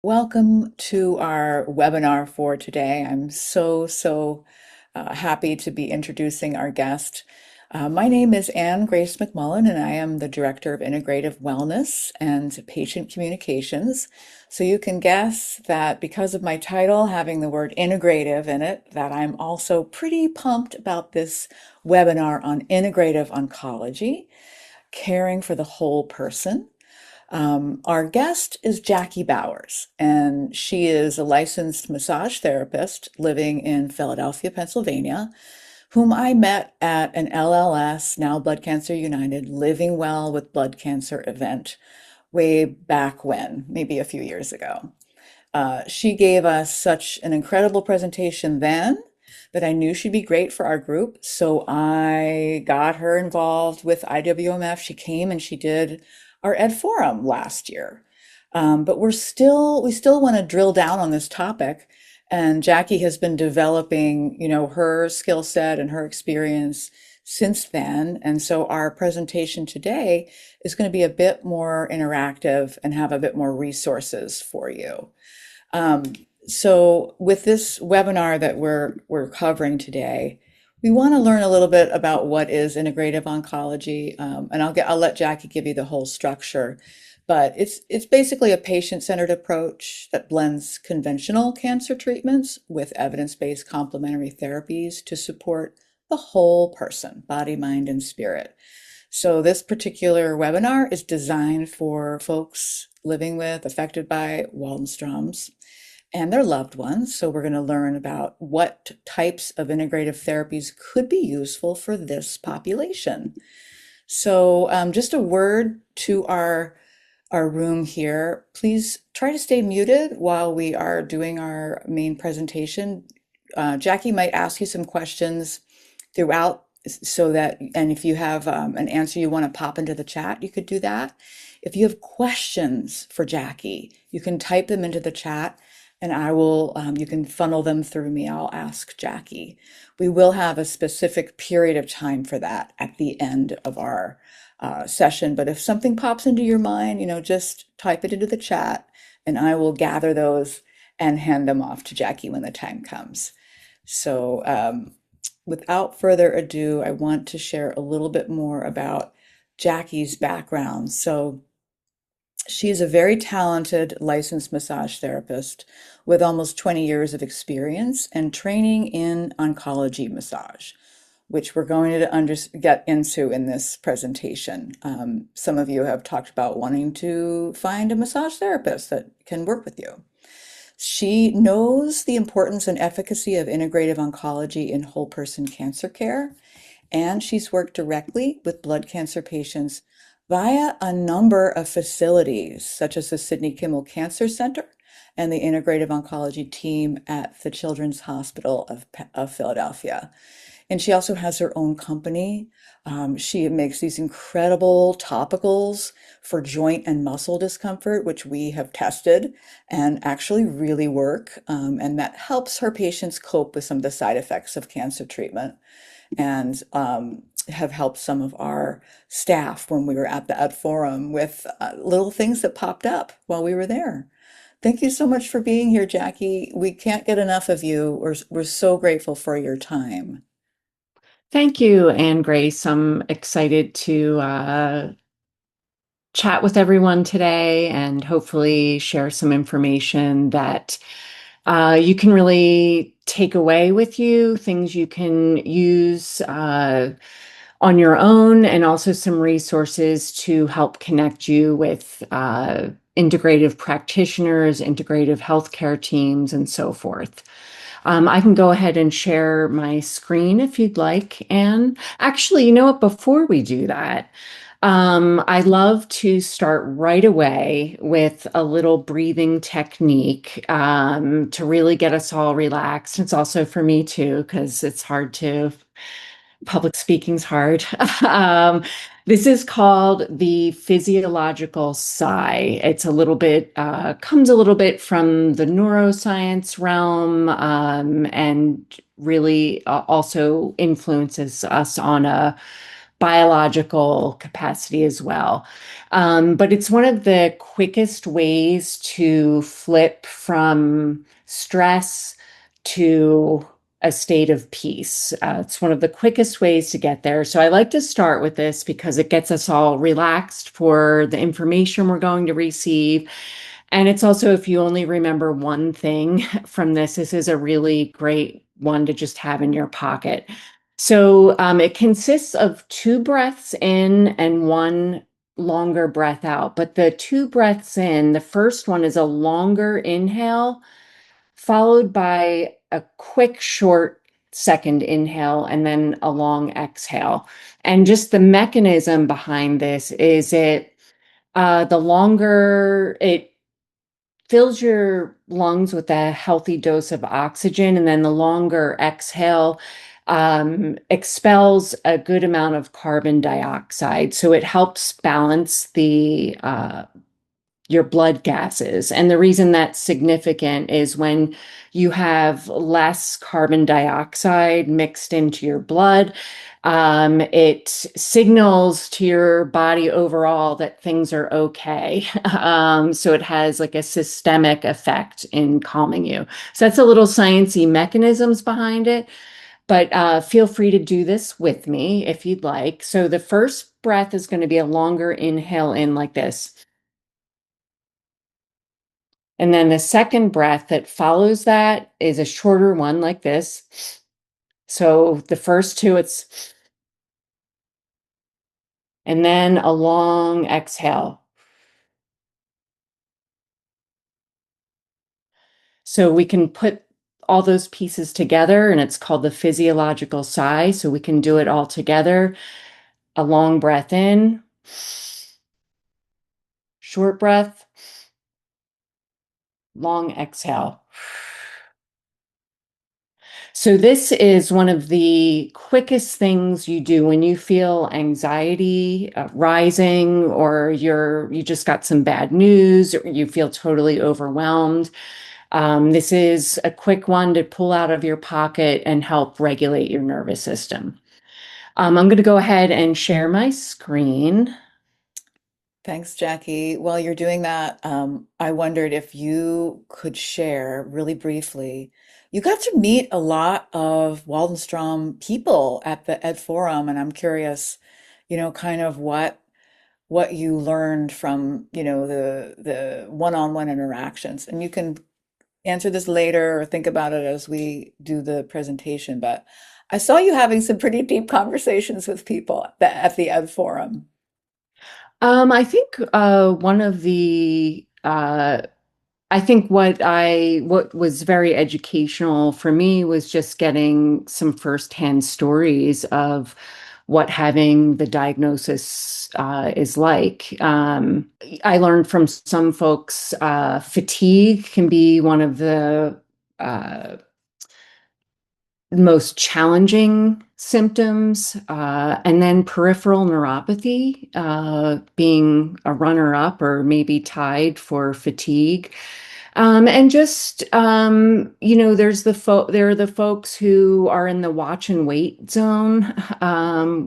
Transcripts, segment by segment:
Welcome to our webinar for today. I'm so happy to be introducing our guest. My name is Anne Grace McMullen, and I am the Director of Integrative Wellness and Patient Communications. So you can guess that because of my title having the word integrative in it, that I'm also pretty pumped about this webinar on integrative oncology, caring for the whole person. Our guest is Jacqui Bauers, and she is a licensed massage therapist living in Philadelphia, Pennsylvania, whom I met at an LLS, now Blood Cancer United, Living Well with Blood Cancer event way back when, maybe a few years ago. She gave us such an incredible presentation then that I knew she'd be great for our group. So I got her involved with IWMF. She came and she did our Ed Forum last year. But we still want to drill down on this topic. And Jacqui has been developing, her skill set and her experience since then. And so our presentation today is going to be a bit more interactive and have a bit more resources for you. Um, so with this webinar that we're covering today, we want to learn a little bit about what is integrative oncology, and I'll let Jacqui give you the whole structure. But it's basically a patient-centered approach that blends conventional cancer treatments with evidence-based complementary therapies to support the whole person, body, mind, and spirit. So this particular webinar is designed for folks living with, affected by Waldenstrom's and their loved ones. So we're going to learn about what types of integrative therapies could be useful for this population. So just a word to our room here. Please try to stay muted while we are doing our main presentation. Jacqui might ask you some questions throughout so that, and if you have an answer you want to pop into the chat, you could do that. If you have questions for Jacqui, you can type them into the chat and you can funnel them through me. I'll ask Jacqui. We will have a specific period of time for that at the end of our session. But if something pops into your mind, just type it into the chat and I will gather those and hand them off to Jacqui when the time comes. So without further ado, I want to share a little bit more about Jacqui's background. So she's a very talented licensed massage therapist with almost 20 years of experience and training in oncology massage, which we're going to get into in this presentation. Some of you have talked about wanting to find a massage therapist that can work with you. She knows the importance and efficacy of integrative oncology in whole person cancer care, and she's worked directly with blood cancer patients via a number of facilities, such as the Sidney Kimmel Cancer Center and the Integrative Oncology team at the Children's Hospital of Philadelphia. And she also has her own company. She makes these incredible topicals for joint and muscle discomfort, which we have tested and actually really work. And that helps her patients cope with some of the side effects of cancer treatment and have helped some of our staff when we were at the Ed Forum with little things that popped up while we were there. Thank you so much for being here, Jacqui. We can't get enough of you. We're so grateful for your time. Thank you, Anne Grace. I'm excited to chat with everyone today and hopefully share some information that you can really take away with you, things you can use on your own, and also some resources to help connect you with integrative practitioners, integrative healthcare teams, and so forth. I can go ahead and share my screen if you'd like. And actually, you know what? Before we do that, I love to start right away with a little breathing technique to really get us all relaxed. It's also for me too, because it's hard to public speaking's hard. This is called the physiological sigh. It's a little bit, comes a little bit from the neuroscience realm, and really also influences us on a biological capacity as well. But it's one of the quickest ways to flip from stress to a state of peace. It's one of the quickest ways to get there. So I like to start with this because it gets us all relaxed for the information we're going to receive. And it's also, if you only remember one thing from this, this is a really great one to just have in your pocket. So it consists of 2 breaths in and one longer breath out. But the 2 breaths in, the first one is a longer inhale, followed by a quick, short second inhale, and then a long exhale. And just the mechanism behind this is the longer it fills your lungs with a healthy dose of oxygen, and then the longer exhale expels a good amount of carbon dioxide. So it helps balance the your blood gases. And the reason that's significant is when you have less carbon dioxide mixed into your blood, it signals to your body overall that things are okay. So it has like a systemic effect in calming you. So that's a little sciencey mechanisms behind it. But feel free to do this with me if you'd like. So the first breath is going to be a longer inhale in like this. And then the second breath that follows that is a shorter one like this. So the first two, it's, and then a long exhale. So we can put all those pieces together, and it's called the physiological sigh. So we can do it all together. A long breath in, short breath, long exhale. So this is one of the quickest things you do when you feel anxiety rising, or you just got some bad news, or you feel totally overwhelmed. This is a quick one to pull out of your pocket and help regulate your nervous system. I'm going to go ahead and share my screen. Thanks, Jackie. While you're doing that, I wondered if you could share really briefly. You got to meet a lot of Waldenstrom people at the Ed Forum, and I'm curious, kind of what you learned from, the one-on-one interactions. And you can answer this later or think about it as we do the presentation, but I saw you having some pretty deep conversations with people at the Ed Forum. I think one of the I think what was very educational for me was just getting some firsthand stories of what having the diagnosis is like. I learned from some folks fatigue can be one of the uh, most challenging symptoms, and then peripheral neuropathy, being a runner-up or maybe tied for fatigue. And just there are the folks who are in the watch and wait zone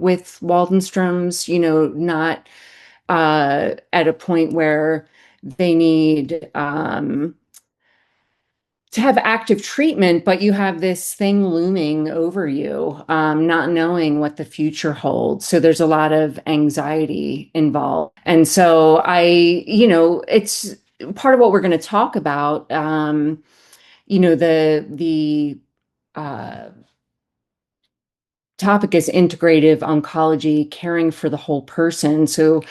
with Waldenstrom's, not at a point where they need to have active treatment, but you have this thing looming over you, not knowing what the future holds. So there's a lot of anxiety involved. And so it's part of what we're going to talk about. The uh, topic is integrative oncology, caring for the whole person. So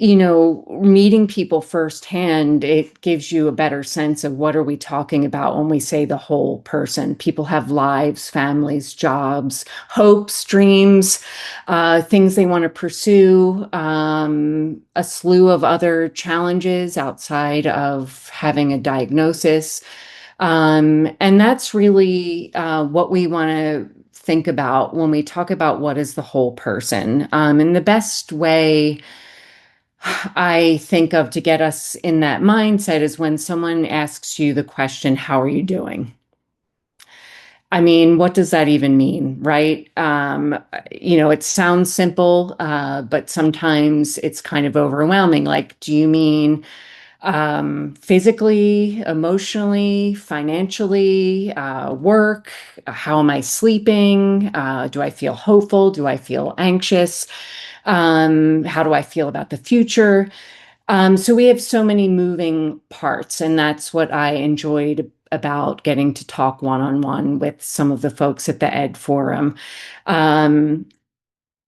meeting people firsthand, it gives you a better sense of what are we talking about when we say the whole person. People have lives, families, jobs, hopes, dreams, things they want to pursue, a slew of other challenges outside of having a diagnosis. And that's really what we want to think about when we talk about what is the whole person. And the best way I think of to get us in that mindset is when someone asks you the question, how are you doing? I mean, what does that even mean, right? It sounds simple, but sometimes it's kind of overwhelming. Like, do you mean physically, emotionally, financially, work? How am I sleeping? Do I feel hopeful? Do I feel anxious? How do I feel about the future? So we have so many moving parts, and that's what I enjoyed about getting to talk one-on-one with some of the folks at the Ed Forum. Um,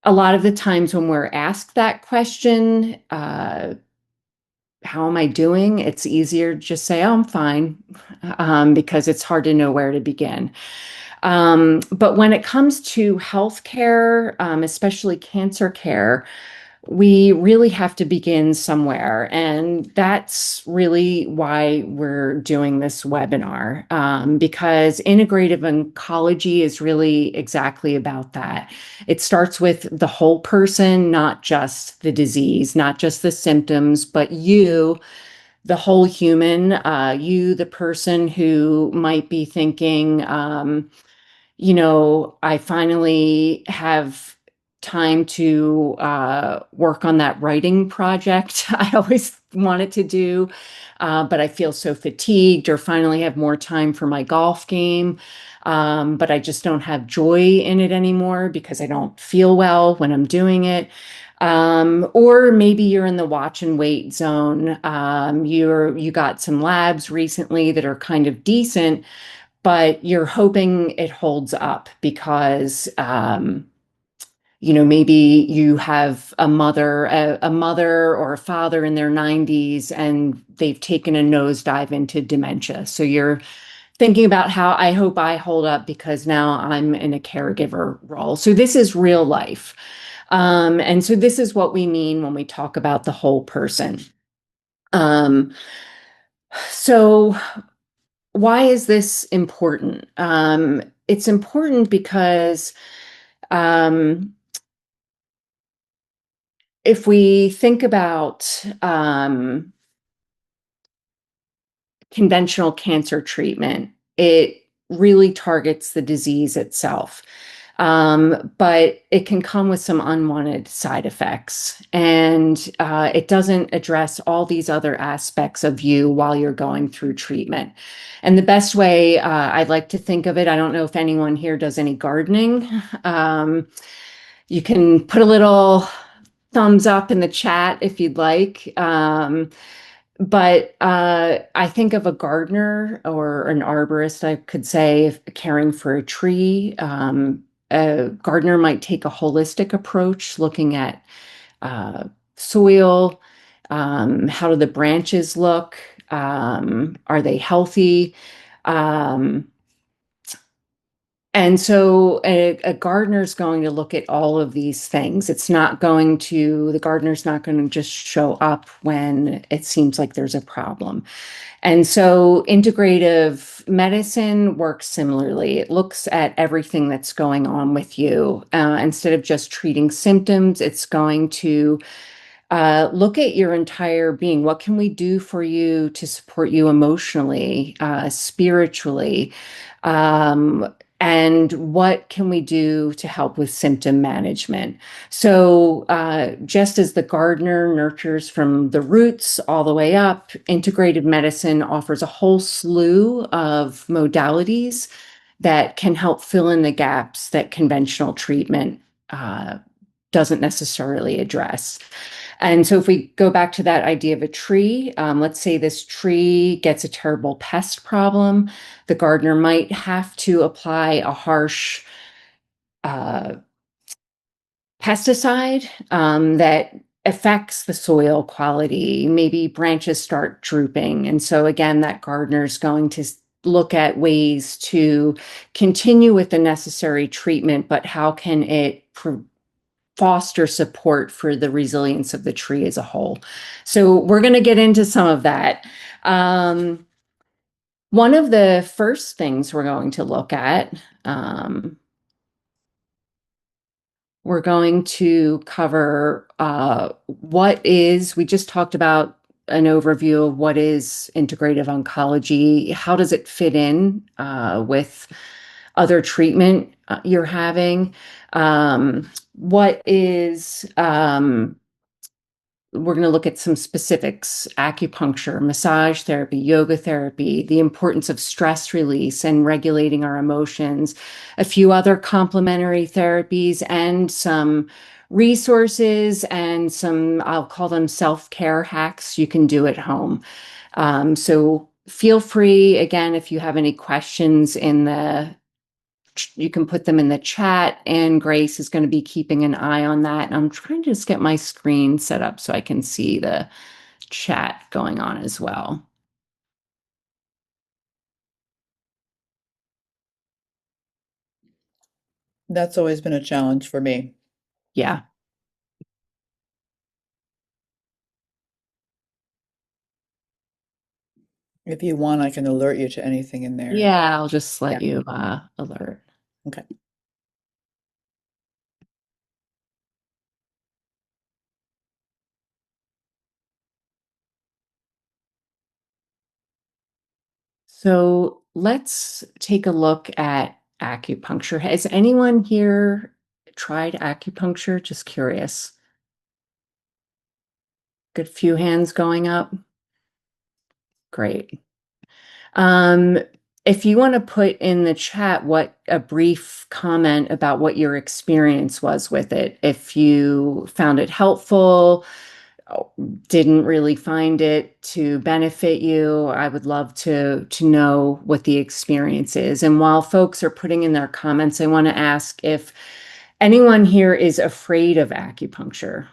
a lot of the times when we're asked that question, how am I doing? It's easier to just say, oh, I'm fine, because it's hard to know where to begin. But when it comes to healthcare, especially cancer care, we really have to begin somewhere. And that's really why we're doing this webinar, because integrative oncology is really exactly about that. It starts with the whole person, not just the disease, not just the symptoms, but you, the whole human, you, the person who might be thinking, I finally have time to work on that writing project I always wanted to do, but I feel so fatigued, or finally have more time for my golf game, but I just don't have joy in it anymore because I don't feel well when I'm doing it. Or maybe you're in the watch and wait zone. You got some labs recently that are kind of decent, but you're hoping it holds up because maybe you have a mother or a father in their 90s and they've taken a nosedive into dementia. So you're thinking about how I hope I hold up because now I'm in a caregiver role. So this is real life. And so this is what we mean when we talk about the whole person. Um, so why is this important? It's important because um, if we think about conventional cancer treatment, it really targets the disease itself. But it can come with some unwanted side effects, and it doesn't address all these other aspects of you while you're going through treatment. And the best way I'd like to think of it, I don't know if anyone here does any gardening. Um, you can put a little thumbs up in the chat if you'd like. But I think of a gardener or an arborist, I could say, if caring for a tree. A gardener might take a holistic approach, looking at uh, soil. How do the branches look? Are they healthy? Um, and so a gardener is going to look at all of these things. The gardener's not going to just show up when it seems like there's a problem. And so integrative medicine works similarly. It looks at everything that's going on with you. Instead of just treating symptoms, it's going to look at your entire being. What can we do for you to support you emotionally, spiritually? And what can we do to help with symptom management? So, just as the gardener nurtures from the roots all the way up, integrative medicine offers a whole slew of modalities that can help fill in the gaps that conventional treatment uh, doesn't necessarily address. And so if we go back to that idea of a tree, let's say this tree gets a terrible pest problem, the gardener might have to apply a harsh uh, pesticide that affects the soil quality. Maybe branches start drooping. And so again, that gardener is going to look at ways to continue with the necessary treatment, but how can it foster support for the resilience of the tree as a whole. So we're going to get into some of that. Um, One of the first things we're going to look at, we're going to cover we just talked about an overview of what is integrative oncology. How does it fit in with other treatment you're having. What is We're going to look at some specifics: acupuncture, massage therapy, yoga therapy, the importance of stress release and regulating our emotions, a few other complementary therapies, and some resources and some, I'll call them self-care hacks you can do at home. So feel free, again, if you have any questions you can put them in the chat, and Grace is going to be keeping an eye on that. And I'm trying to just get my screen set up so I can see the chat going on as well. That's always been a challenge for me. Yeah. If you want, I can alert you to anything in there. Yeah, I'll just Yeah. let you alert. Okay. So let's take a look at acupuncture. Has anyone here tried acupuncture? Just curious. Good few hands going up. Great. Um, if you want to put in the chat what a brief comment about what your experience was with it, if you found it helpful, didn't really find it to benefit you, I would love to know what the experience is. And while folks are putting in their comments, I want to ask if anyone here is afraid of acupuncture.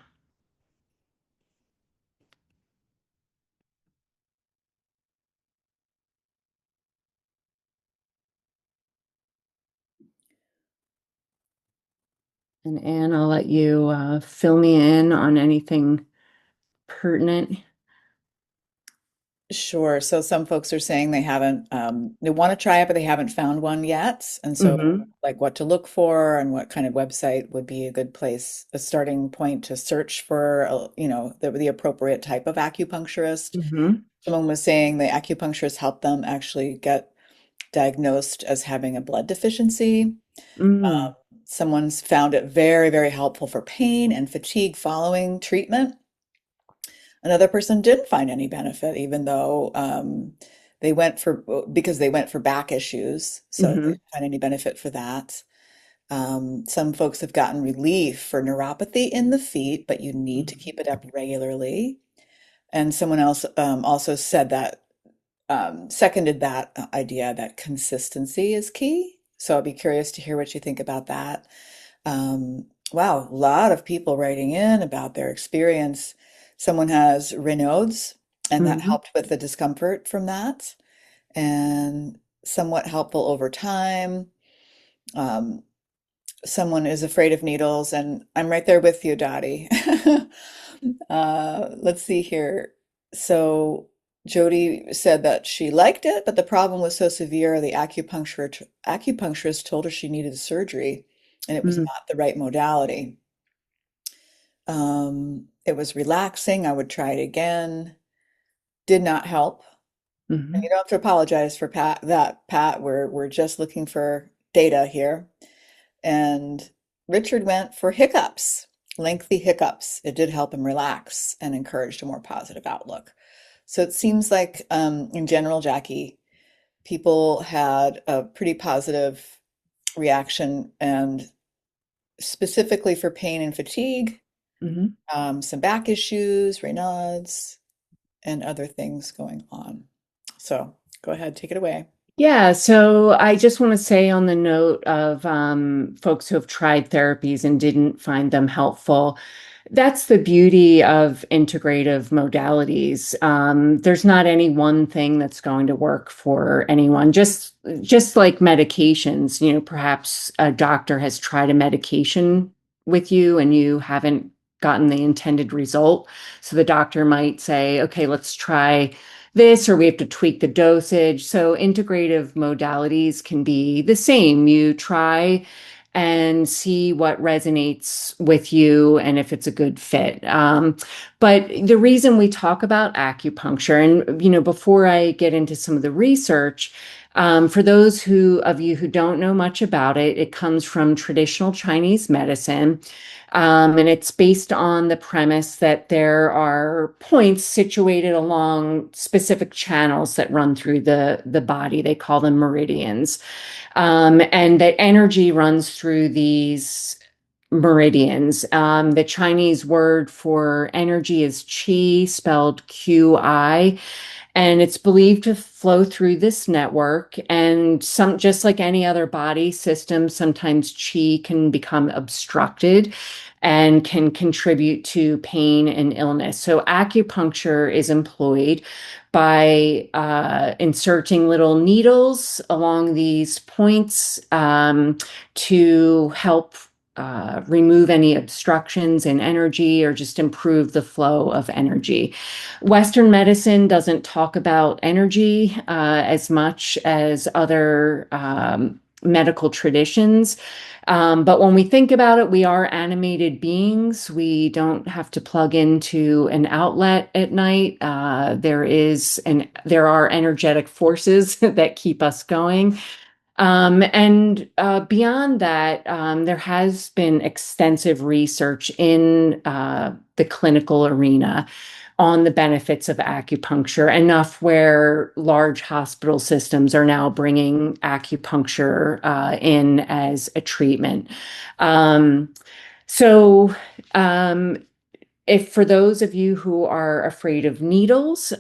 And Anne, I'll let you fill me in on anything pertinent. Sure. So some folks are saying they want to try it, but they haven't found one yet. And so, Mm-hmm. like, what to look for and what kind of website would be a good place, a starting point to search for, the appropriate type of acupuncturist. Mm-hmm. Someone was saying the acupuncturist helped them actually get diagnosed as having a blood deficiency. Mm-hmm. Someone's found it very, very helpful for pain and fatigue following treatment. Another person didn't find any benefit, even though because they went for back issues, so they Mm-hmm. didn't find any benefit for that. Some folks have gotten relief for neuropathy in the feet, but you need to keep it up regularly. And someone else also said that seconded that idea that consistency is key. So I'll be curious to hear what you think about that. Wow, a lot of people writing in about their experience. Someone has Raynaud's, and that Mm-hmm. helped with the discomfort from that, and somewhat helpful over time. Um, Someone is afraid of needles, and I'm right there with you, Dottie. Let's see here. So Jody said that she liked it, but the problem was so severe, the acupuncturist told her she needed surgery, and it was not the right modality. It was relaxing. I would try it again. Did not help. And Mm-hmm. you don't have to apologize for Pat. We're just looking for data here. And Richard went for hiccups, lengthy hiccups. It did help him relax and encouraged a more positive outlook. So it seems like, in general, Jacqui, people had a pretty positive reaction, and specifically for pain and fatigue, Mm-hmm. some back issues, Raynaud's, and other things going on. So go ahead, take it away. Yeah, so I just want to say, on the note of folks who have tried therapies and didn't find them helpful, that's the beauty of integrative modalities. There's not any one thing that's going to work for anyone. Just like medications, perhaps a doctor has tried a medication with you and you haven't gotten the intended result. So the doctor might say, okay, let's try this, or we have to tweak the dosage. So integrative modalities can be the same. You try and see what resonates with you and if it's a good fit. But the reason we talk about acupuncture, and before I get into some of the research, For those of you who don't know much about it, it comes from traditional Chinese medicine. And it's based on the premise that there are points situated along specific channels that run through the body. They call them meridians. And that energy runs through these meridians. The Chinese word for energy is qi, spelled Qi, and it's believed to flow through this network. And just like any other body system, sometimes qi can become obstructed and can contribute to pain and illness. So acupuncture is employed by inserting little needles along these points to help remove any obstructions in energy or just improve the flow of energy. Western medicine doesn't talk about energy as much as other medical traditions. But when we think about it, we are animated beings. We don't have to plug into an outlet at night. There are energetic forces that keep us going. And beyond that, there has been extensive research in the clinical arena on the benefits of acupuncture, enough where large hospital systems are now bringing acupuncture in as a treatment. Um, so, um, if for those of you who are afraid of needles,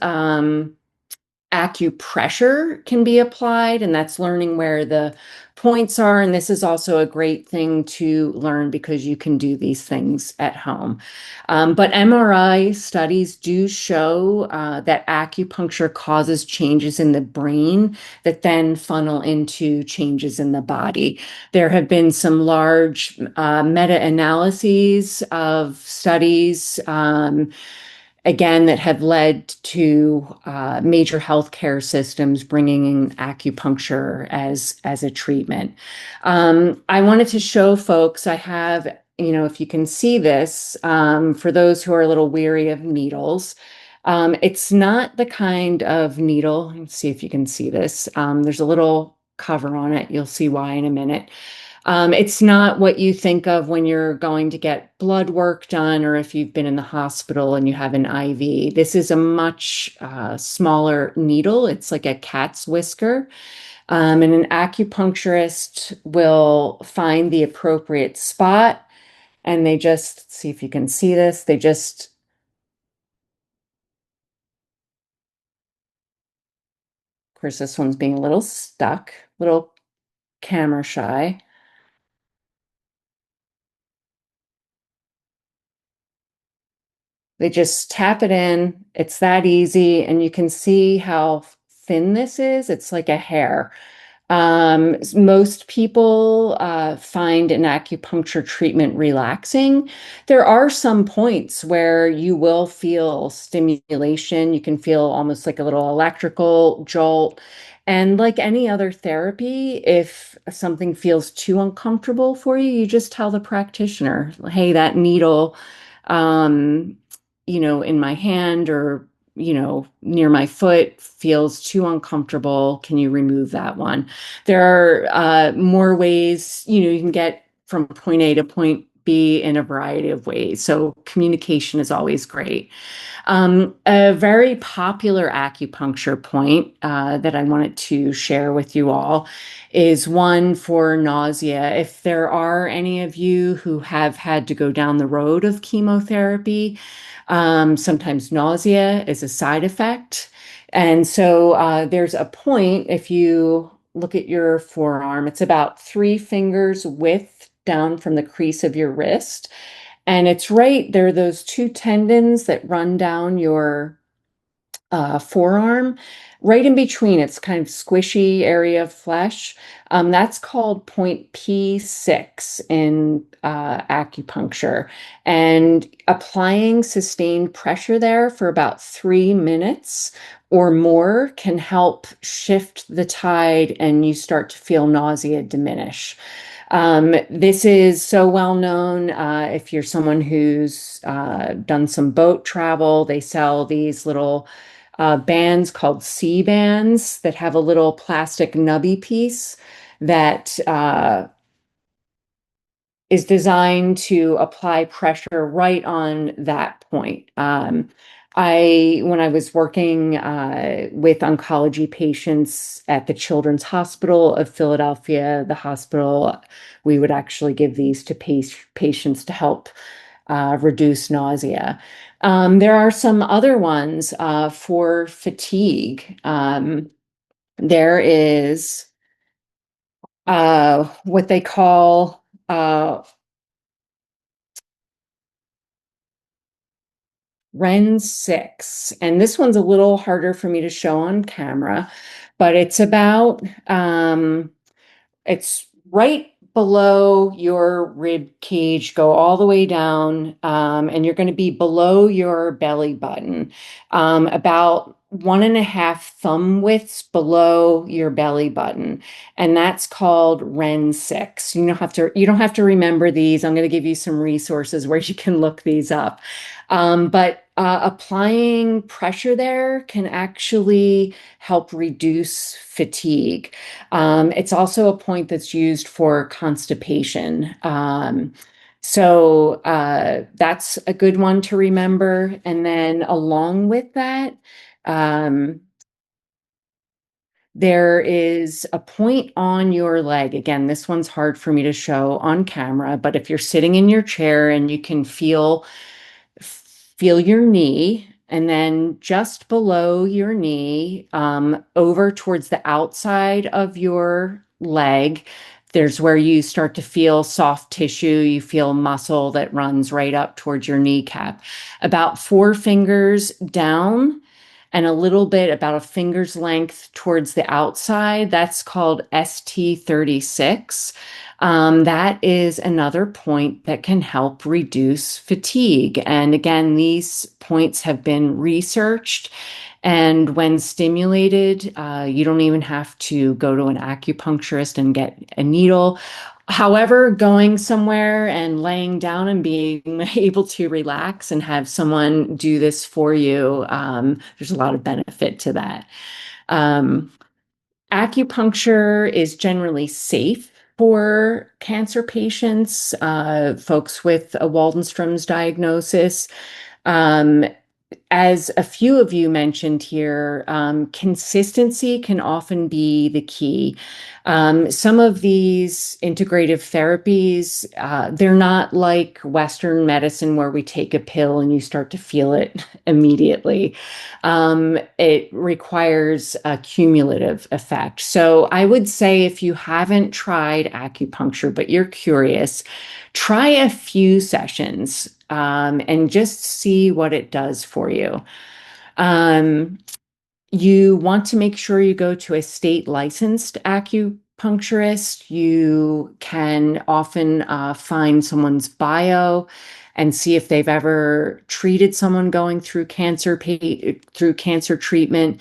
acupressure can be applied, and that's learning where the points are. And this is also a great thing to learn because you can do these things at home. But MRI studies do show that acupuncture causes changes in the brain that then funnel into changes in the body. There have been some large meta-analyses of studies. Again, that have led to major healthcare systems bringing in acupuncture as a treatment. I wanted to show folks, I have, if you can see this, for those who are a little weary of needles, it's not the kind of needle, let's see if you can see this. There's a little cover on it. You'll see why in a minute. It's not what you think of when you're going to get blood work done or if you've been in the hospital and you have an IV. This is a much smaller needle. It's like a cat's whisker. And an acupuncturist will find the appropriate spot and they just, see if you can see this, they just, of course, this one's being a little stuck, little camera shy. They just tap it in. It's that easy. And you can see how thin this is. It's like a hair. Most people find an acupuncture treatment relaxing. There are some points where you will feel stimulation. You can feel almost like a little electrical jolt. And like any other therapy, if something feels too uncomfortable for you, you just tell the practitioner, hey, that needle, um, in my hand or near my foot feels too uncomfortable. Can you remove that one? There are more ways, you can get from point A to point B in a variety of ways. So communication is always great. A very popular acupuncture point that I wanted to share with you all is one for nausea. If there are any of you who have had to go down the road of chemotherapy, sometimes nausea is a side effect. And so there's a point, if you look at your forearm, it's about 3 fingers width down from the crease of your wrist. And it's right there, are those two tendons that run down your forearm, right in between. It's kind of squishy area of flesh. That's called point P6 in acupuncture. And applying sustained pressure there for about 3 minutes or more can help shift the tide and you start to feel nausea diminish. This is so well known. If you're someone who's done some boat travel, they sell these little bands called C bands that have a little plastic nubby piece that is designed to apply pressure right on that point. When I was working with oncology patients at the Children's Hospital of Philadelphia, the hospital, we would actually give these to patients to help reduce nausea. There are some other ones for fatigue. There is what they call Ren 6, and this one's a little harder for me to show on camera, but it's right below your rib cage, go all the way down, and you're going to be below your belly button, about 1.5 thumb widths below your belly button, and that's called Ren 6. You don't have to remember these. I'm going to give you some resources where you can look these up. But applying pressure there can actually help reduce fatigue. It's also a point that's used for constipation. That's a good one to remember. And then along with that, um, there is a point on your leg. Again, this one's hard for me to show on camera, but if you're sitting in your chair and you can feel your knee, and then just below your knee, over towards the outside of your leg, there's where you start to feel soft tissue. You feel muscle that runs right up towards your kneecap. About 4 fingers down and a little bit about a finger's length towards the outside. That's called ST36. That is another point that can help reduce fatigue. And again, these points have been researched. And when stimulated, you don't even have to go to an acupuncturist and get a needle. However, going somewhere and laying down and being able to relax and have someone do this for you, there's a lot of benefit to that. Um, Acupuncture is generally safe for cancer patients, folks with a Waldenstrom's diagnosis. Um, as a few of you mentioned here, consistency can often be the key. Some of these integrative therapies, they're not like Western medicine where we take a pill and you start to feel it immediately. It requires a cumulative effect. So I would say if you haven't tried acupuncture, but you're curious, try a few sessions and just see what it does for you. Um, you want to make sure you go to a state licensed acupuncturist. You can often find someone's bio and see if they've ever treated someone going through through cancer treatment.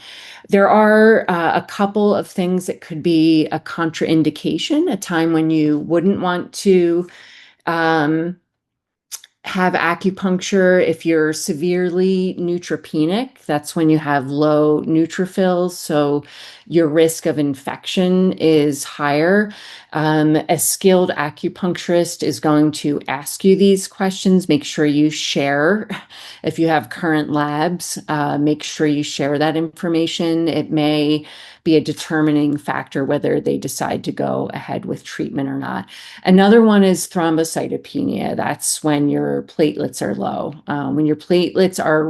There are a couple of things that could be a contraindication, a time when you wouldn't want to um, have acupuncture if you're severely neutropenic. That's when you have low neutrophils, so your risk of infection is higher. A skilled acupuncturist is going to ask you these questions. Make sure you share. If you have current labs, make sure you share that information. It may be a determining factor whether they decide to go ahead with treatment or not. Another one is thrombocytopenia. That's when your platelets are low. When your platelets are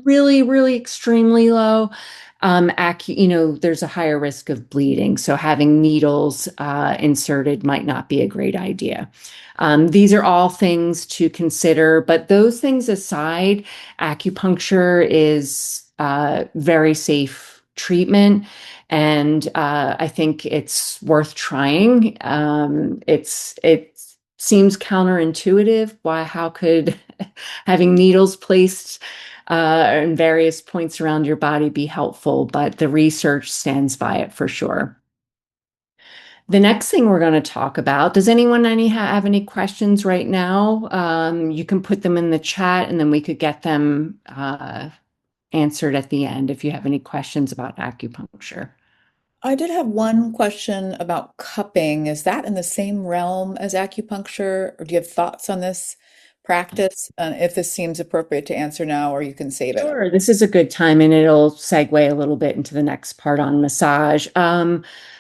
really, really extremely low, there's a higher risk of bleeding. So having needles inserted might not be a great idea. These are all things to consider, but those things aside, acupuncture is very safe treatment. And I think it's worth trying. It seems counterintuitive. How could having needles placed in various points around your body be helpful? But the research stands by it for sure. The next thing we're going to talk about, does anyone have any questions right now? You can put them in the chat and then we could get them answered at the end if you have any questions about acupuncture. I did have one question about cupping. Is that in the same realm as acupuncture, or do you have thoughts on this practice? If this seems appropriate to answer now, or you can save it. Sure, this is a good time, and it'll segue a little bit into the next part on massage.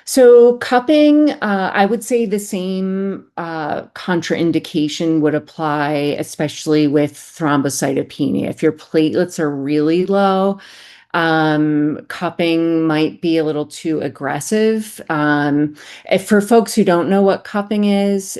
So cupping, I would say the same contraindication would apply, especially with thrombocytopenia. If your platelets are really low, cupping might be a little too aggressive. If for folks who don't know what cupping is,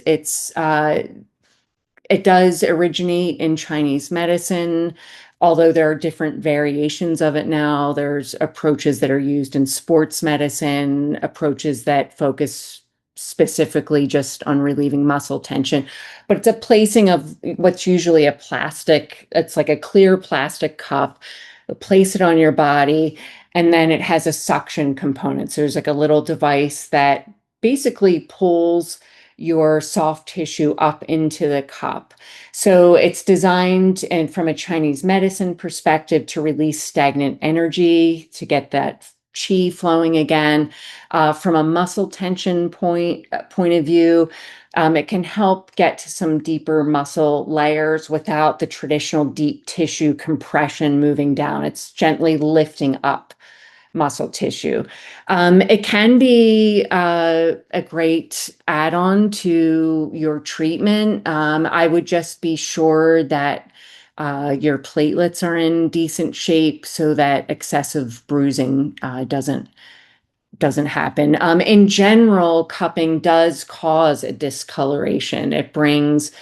it does originate in Chinese medicine, although there are different variations of it now. There's approaches that are used in sports medicine, approaches that focus specifically just on relieving muscle tension. But it's a placing of what's usually a plastic, it's like a clear plastic cup. Place it on your body, and then it has a suction component. So there's like a little device that basically pulls your soft tissue up into the cup. So it's designed, and from a Chinese medicine perspective, to release stagnant energy, to get that chi flowing again. From a muscle tension point of view, it can help get to some deeper muscle layers without the traditional deep tissue compression moving down. It's gently lifting up muscle tissue. It can be a great add-on to your treatment. I would just be sure that your platelets are in decent shape so that excessive bruising doesn't happen. In general, cupping does cause a discoloration. It brings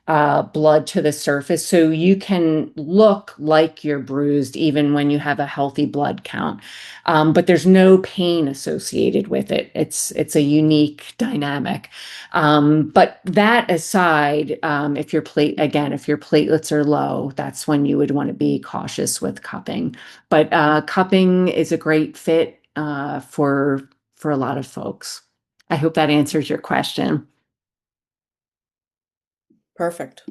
blood to the surface, so you can look like you're bruised even when you have a healthy blood count. But there's no pain associated with it. It's a unique dynamic. But that aside, if your platelets are low, that's when you would want to be cautious with cupping. But cupping is a great fit for a lot of folks. I hope that answers your question. Perfect.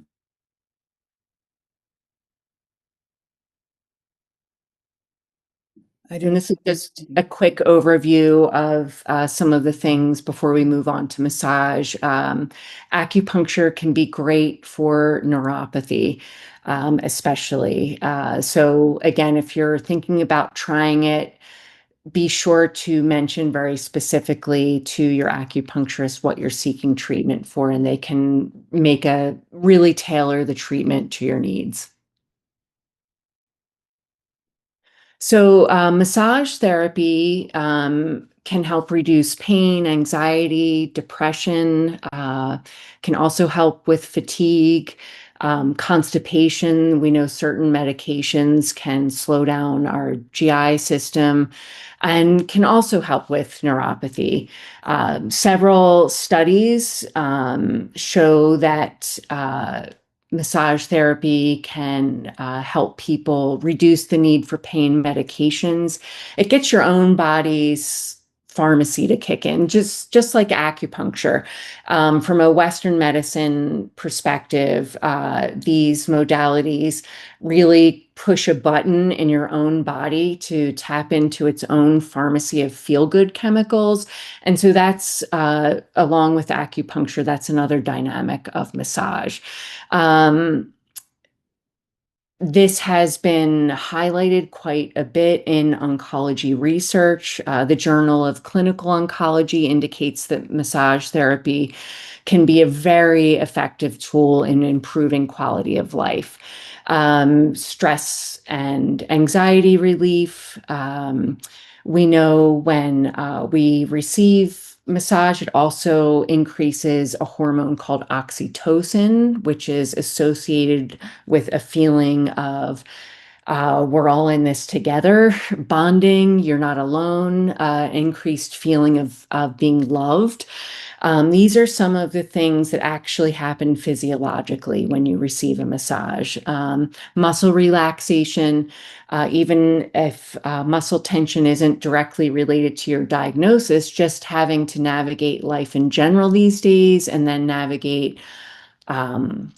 I do And not. this is just a quick overview of some of the things before we move on to massage. Acupuncture can be great for neuropathy, especially. So again, if you're thinking about trying it, be sure to mention very specifically to your acupuncturist what you're seeking treatment for, and they can really tailor the treatment to your needs. So, massage therapy can help reduce pain, anxiety, depression, can also help with fatigue, constipation. We know certain medications can slow down our GI system and can also help with neuropathy. Several studies show that massage therapy can help people reduce the need for pain medications. It gets your own body's pharmacy to kick in, just like acupuncture. From a Western medicine perspective, these modalities really push a button in your own body to tap into its own pharmacy of feel-good chemicals. And so that's, along with acupuncture, that's another dynamic of massage. Um, this has been highlighted quite a bit in oncology research. The Journal of Clinical Oncology indicates that massage therapy can be a very effective tool in improving quality of life. Stress and anxiety relief. We know when we receive massage, it also increases a hormone called oxytocin, which is associated with a feeling of we're all in this together, bonding, you're not alone, increased feeling of being loved. These are some of the things that actually happen physiologically when you receive a massage. Muscle relaxation, even if muscle tension isn't directly related to your diagnosis, just having to navigate life in general these days and then navigate um,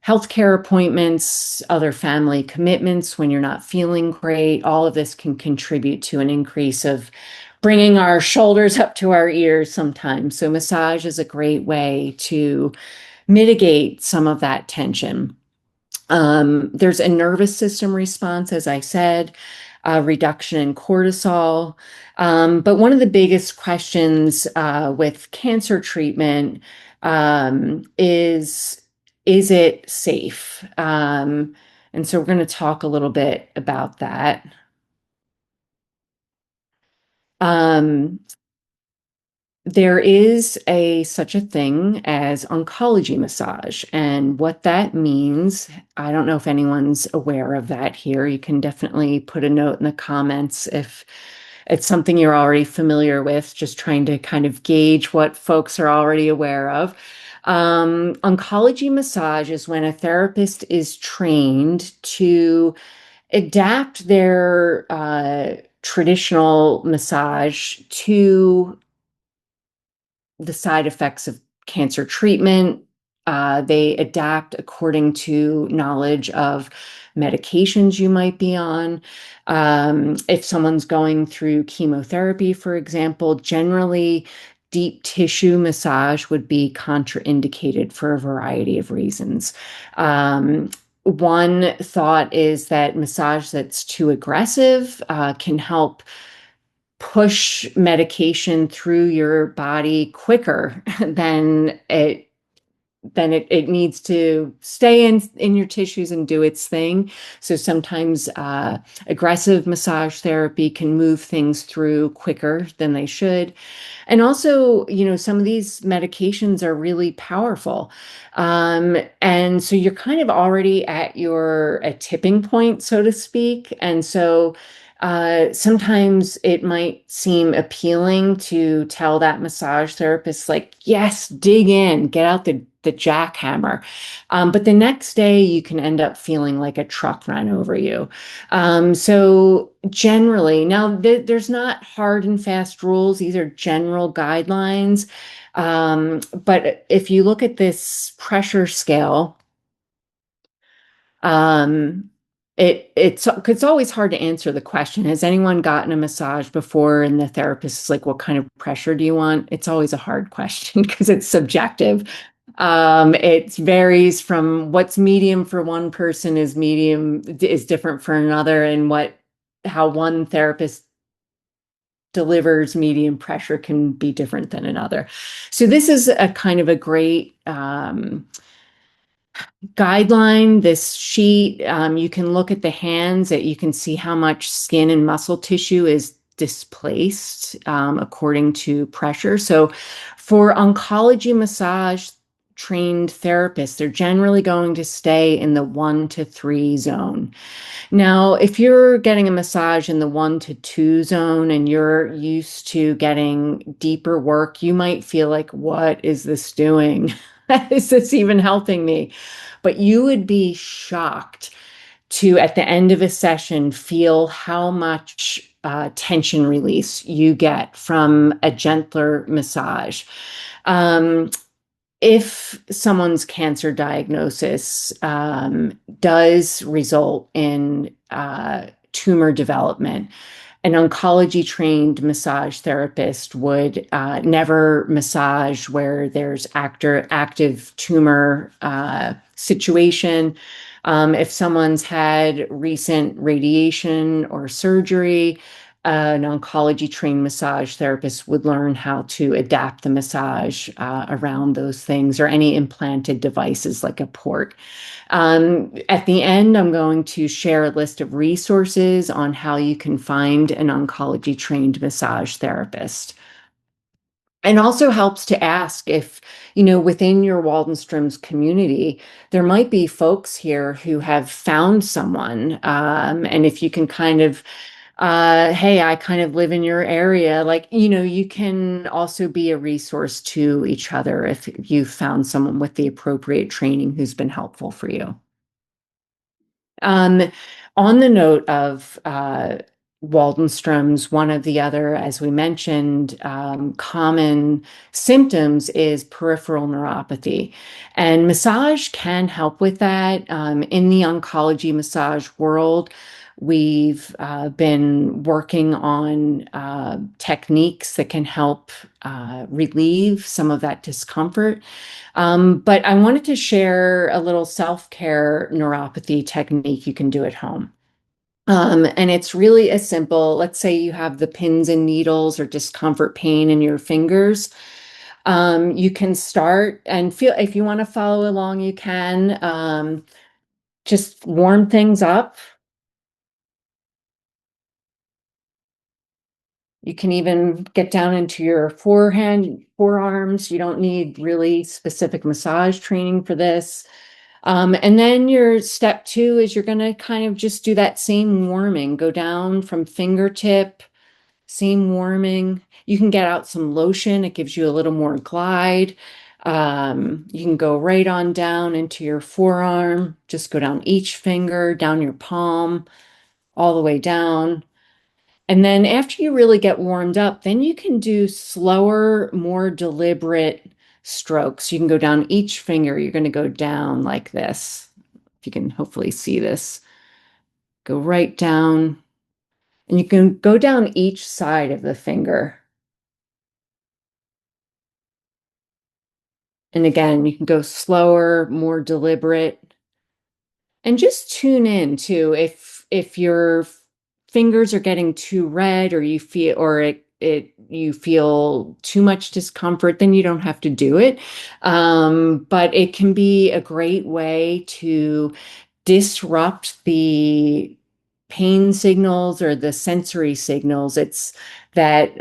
healthcare appointments, other family commitments when you're not feeling great. All of this can contribute to an increase of bringing our shoulders up to our ears sometimes. So massage is a great way to mitigate some of that tension. There's a nervous system response, as I said, reduction in cortisol. But one of the biggest questions with cancer treatment is it safe? And so we're going to talk a little bit about that. Um, There is such a thing as oncology massage, and what that means, I don't know if anyone's aware of that here. You can definitely put a note in the comments if it's something you're already familiar with, just trying to kind of gauge what folks are already aware of. Oncology massage is when a therapist is trained to adapt their traditional massage to the side effects of cancer treatment. They adapt according to knowledge of medications you might be on. If someone's going through chemotherapy, for example, generally deep tissue massage would be contraindicated for a variety of reasons. One thought is that massage that's too aggressive can help push medication through your body quicker than it needs to stay in your tissues and do its thing. So sometimes aggressive massage therapy can move things through quicker than they should. And also, some of these medications are really powerful. And so you're kind of already at a tipping point, so to speak. And so sometimes it might seem appealing to tell that massage therapist, like, yes, dig in, get out the jackhammer. But the next day you can end up feeling like a truck ran over you. So generally, now there's not hard and fast rules. These are general guidelines. But if you look at this pressure scale, um, it's always hard to answer the question, has anyone gotten a massage before? And the therapist is like, what kind of pressure do you want? It's always a hard question because it's subjective. It varies from what's medium for one person is different for another, and how one therapist delivers medium pressure can be different than another. So this is a kind of a great guideline, this sheet. You can look at the hands, that you can see how much skin and muscle tissue is displaced according to pressure. So for oncology massage trained therapists, they're generally going to stay in the 1 to 3 zone. Now, if you're getting a massage in the 1 to 2 zone and you're used to getting deeper work, you might feel like, what is this doing? Is this even helping me? But you would be shocked to, at the end of a session, feel how much tension release you get from a gentler massage. If someone's cancer diagnosis does result in tumor development, an oncology trained massage therapist would never massage where there's active tumor situation. If someone's had recent radiation or surgery, an oncology trained massage therapist would learn how to adapt the massage around those things, or any implanted devices like a port. At the end, I'm going to share a list of resources on how you can find an oncology trained massage therapist. And also helps to ask if, within your Waldenstrom's community, there might be folks here who have found someone. And if you can kind of, hey, I kind of live in your area, like, you can also be a resource to each other if you've found someone with the appropriate training who's been helpful for you. Um, on the note of Waldenstrom's, one of the other, as we mentioned, common symptoms is peripheral neuropathy. And massage can help with that. In the oncology massage world, we've been working on techniques that can help relieve some of that discomfort. But I wanted to share a little self-care neuropathy technique you can do at home. And it's really as simple. Let's say you have the pins and needles or discomfort pain in your fingers. You can start and feel, if you want to follow along, you can just warm things up. You can even get down into your forehand, forearms. You don't need really specific massage training for this. And then your step two is you're going to kind of just do that same warming, go down from fingertip. Seam warming. You can get out some lotion. It gives you a little more glide. You can go right on down into your forearm. Just go down each finger, down your palm, all the way down. And then after you really get warmed up, then you can do slower, more deliberate strokes. You can go down each finger. You're going to go down like this. If you can hopefully see this, go right down. And you can go down each side of the finger. And again, you can go slower, more deliberate, and just tune in to if your fingers are getting too red or you feel or it you feel too much discomfort, then you don't have to do it. But it can be a great way to disrupt the pain signals or the sensory signals. It's that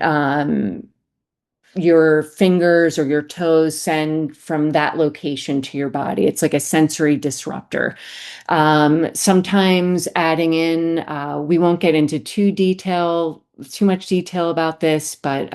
your fingers or your toes send from that location to your body. It's like a sensory disruptor. Sometimes adding in, we won't get into too much detail about this, but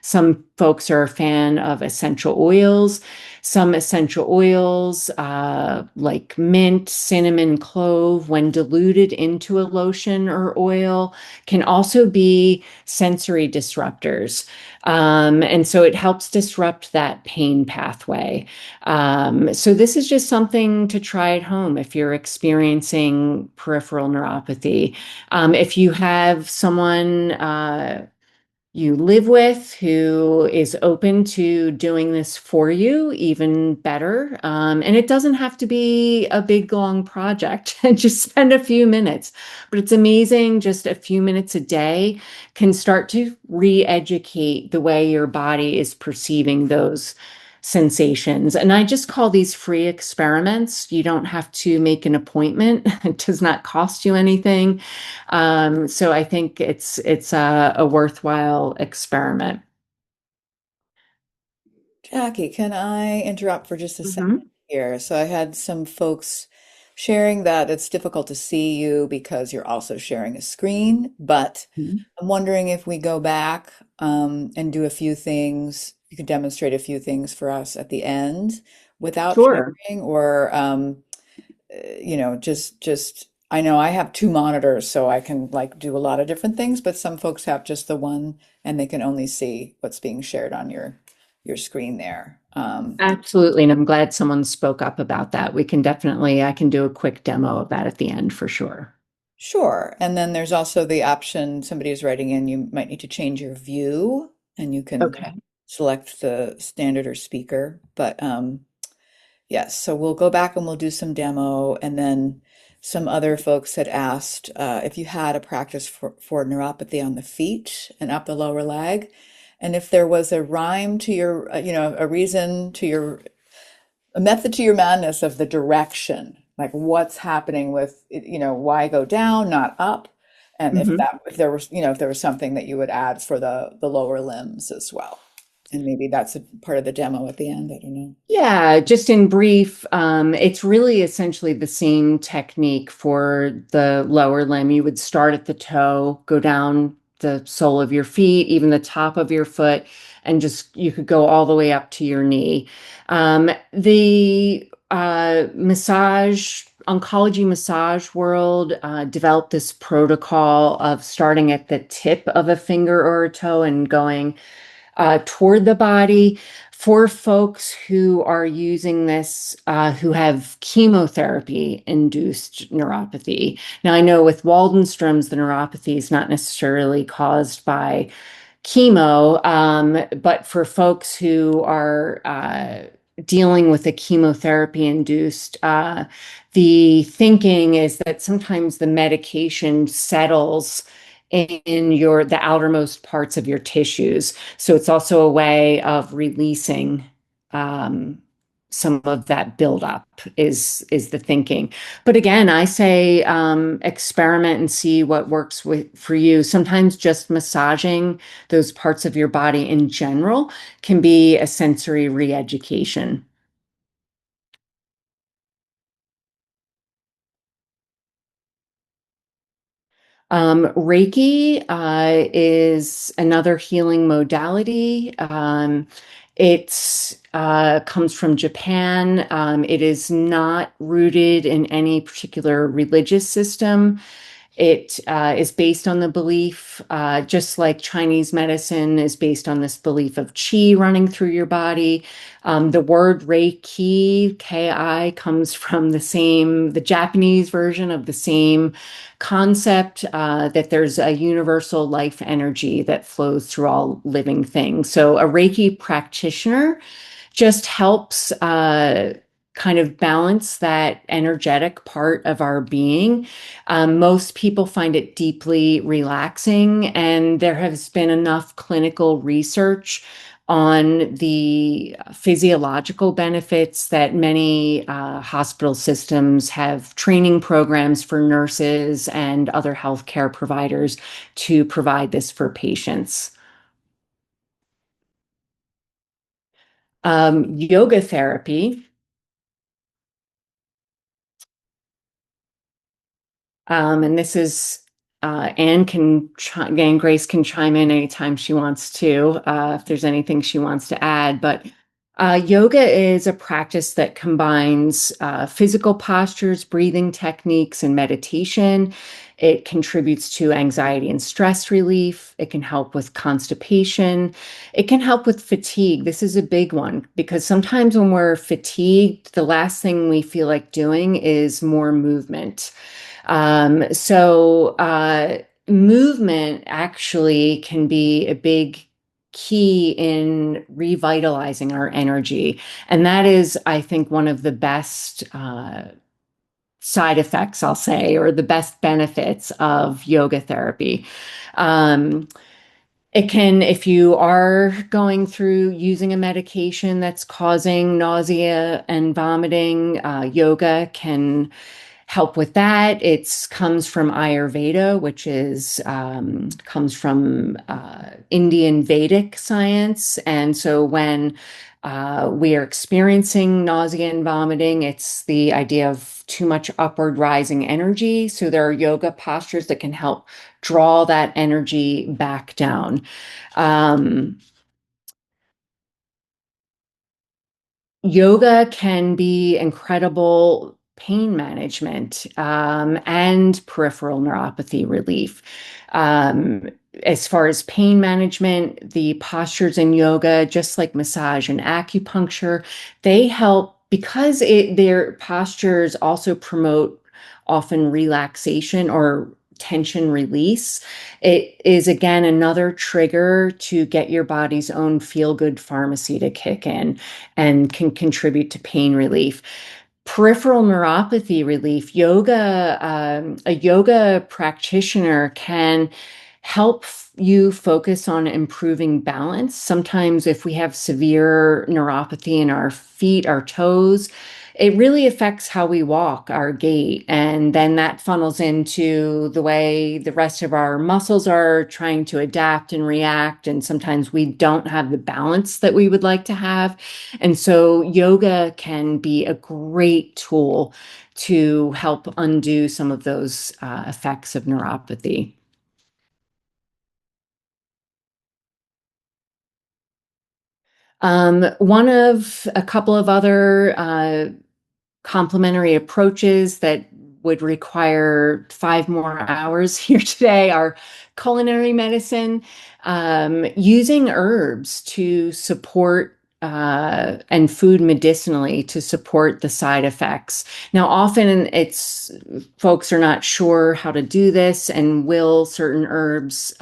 some folks are a fan of essential oils. Some essential oils, like mint, cinnamon, clove, when diluted into a lotion or oil, can also be sensory disruptors. And so it helps disrupt that pain pathway. So this is just something to try at home if you're experiencing peripheral neuropathy. If you have someone you live with who is open to doing this for you, even better. And it doesn't have to be a big, long project. Just spend a few minutes. But it's amazing, just a few minutes a day can start to re-educate the way your body is perceiving those sensations. And I just call these free experiments. You don't have to make an appointment. It does not cost you anything. So I think it's a worthwhile experiment. Jackie, can I interrupt for just a second Hmm. here? So I had some folks sharing that it's difficult to see you because you're also sharing a screen, but I'm wondering if we go back and do a few things, you could demonstrate a few things for us at the end without Sure. sharing, or just I know I have two monitors, so I can like do a lot of different things, but some folks have just the one and they can only see what's being shared on your screen there. Absolutely. And I'm glad someone spoke up about that. I can do a quick demo of that at the end for sure. Sure. And then there's also the option, somebody is writing in, you might need to change your view and you can Okay. select the standard or speaker. But yes, so we'll go back and we'll do some demo. And then some other folks had asked if you had a practice for neuropathy on the feet and up the lower leg. And if there was a rhyme to your, a reason to your a method to your madness of the direction, like what's happening with, why go down, not up, and Mhm. if there was something that you would add for the lower limbs as well. And maybe that's a part of the demo at the end. I don't know. Yeah, just in brief, it's really essentially the same technique for the lower limb. You would start at the toe, go down the sole of your feet, even the top of your foot, and just you could go all the way up to your knee. The massage oncology massage world developed this protocol of starting at the tip of a finger or a toe and going toward the body for folks who are using this, who have chemotherapy-induced neuropathy. Now, I know with Waldenstrom's, the neuropathy is not necessarily caused by chemo, but for folks who are dealing with a chemotherapy induced, the thinking is that sometimes the medication settles in the outermost parts of your tissues. So it's also a way of releasing um, some of that buildup is the thinking. But again, I say experiment and see what works for you. Sometimes just massaging those parts of your body in general can be a sensory re-education. Reiki is another healing modality. It comes from Japan. It is not rooted in any particular religious system. It is based on the belief, just like Chinese medicine is based on this belief of qi running through your body. The word Reiki, Ki, comes from the Japanese version of the same concept, that there's a universal life energy that flows through all living things. So a Reiki practitioner just helps kind of balance that energetic part of our being. Most people find it deeply relaxing, and there has been enough clinical research on the physiological benefits that many hospital systems have training programs for nurses and other healthcare providers to provide this for patients. Yoga therapy. And this is Anne Grace can chime in anytime she wants to, if there's anything she wants to add. But yoga is a practice that combines physical postures, breathing techniques, and meditation. It contributes to anxiety and stress relief. It can help with constipation. It can help with fatigue. This is a big one because sometimes when we're fatigued, the last thing we feel like doing is more movement. Movement actually can be a big key in revitalizing our energy. And that is, I think, one of the best side effects, I'll say, or the best benefits of yoga therapy. Um, it can, if you are going through using a medication that's causing nausea and vomiting, yoga can help with that. It comes from Ayurveda, which is comes from Indian Vedic science. And so when we are experiencing nausea and vomiting, it's the idea of too much upward rising energy. So there are yoga postures that can help draw that energy back down. Um, Yoga can be incredible pain management and peripheral neuropathy relief. Um, as far as pain management, the postures in yoga, just like massage and acupuncture, they help because their postures also promote often relaxation or tension release. It is again another trigger to get your body's own feel-good pharmacy to kick in and can contribute to pain relief. Peripheral neuropathy relief, a yoga practitioner can help you focus on improving balance. Sometimes, if we have severe neuropathy in our feet, our toes, it really affects how we walk, our gait, and then that funnels into the way the rest of our muscles are trying to adapt and react. And sometimes we don't have the balance that we would like to have. And so yoga can be a great tool to help undo some of those effects of neuropathy. One of a couple of other complementary approaches that would require 5 more hours here today are culinary medicine, using herbs to support and food medicinally to support the side effects. Now, often it's folks are not sure how to do this, and will certain herbs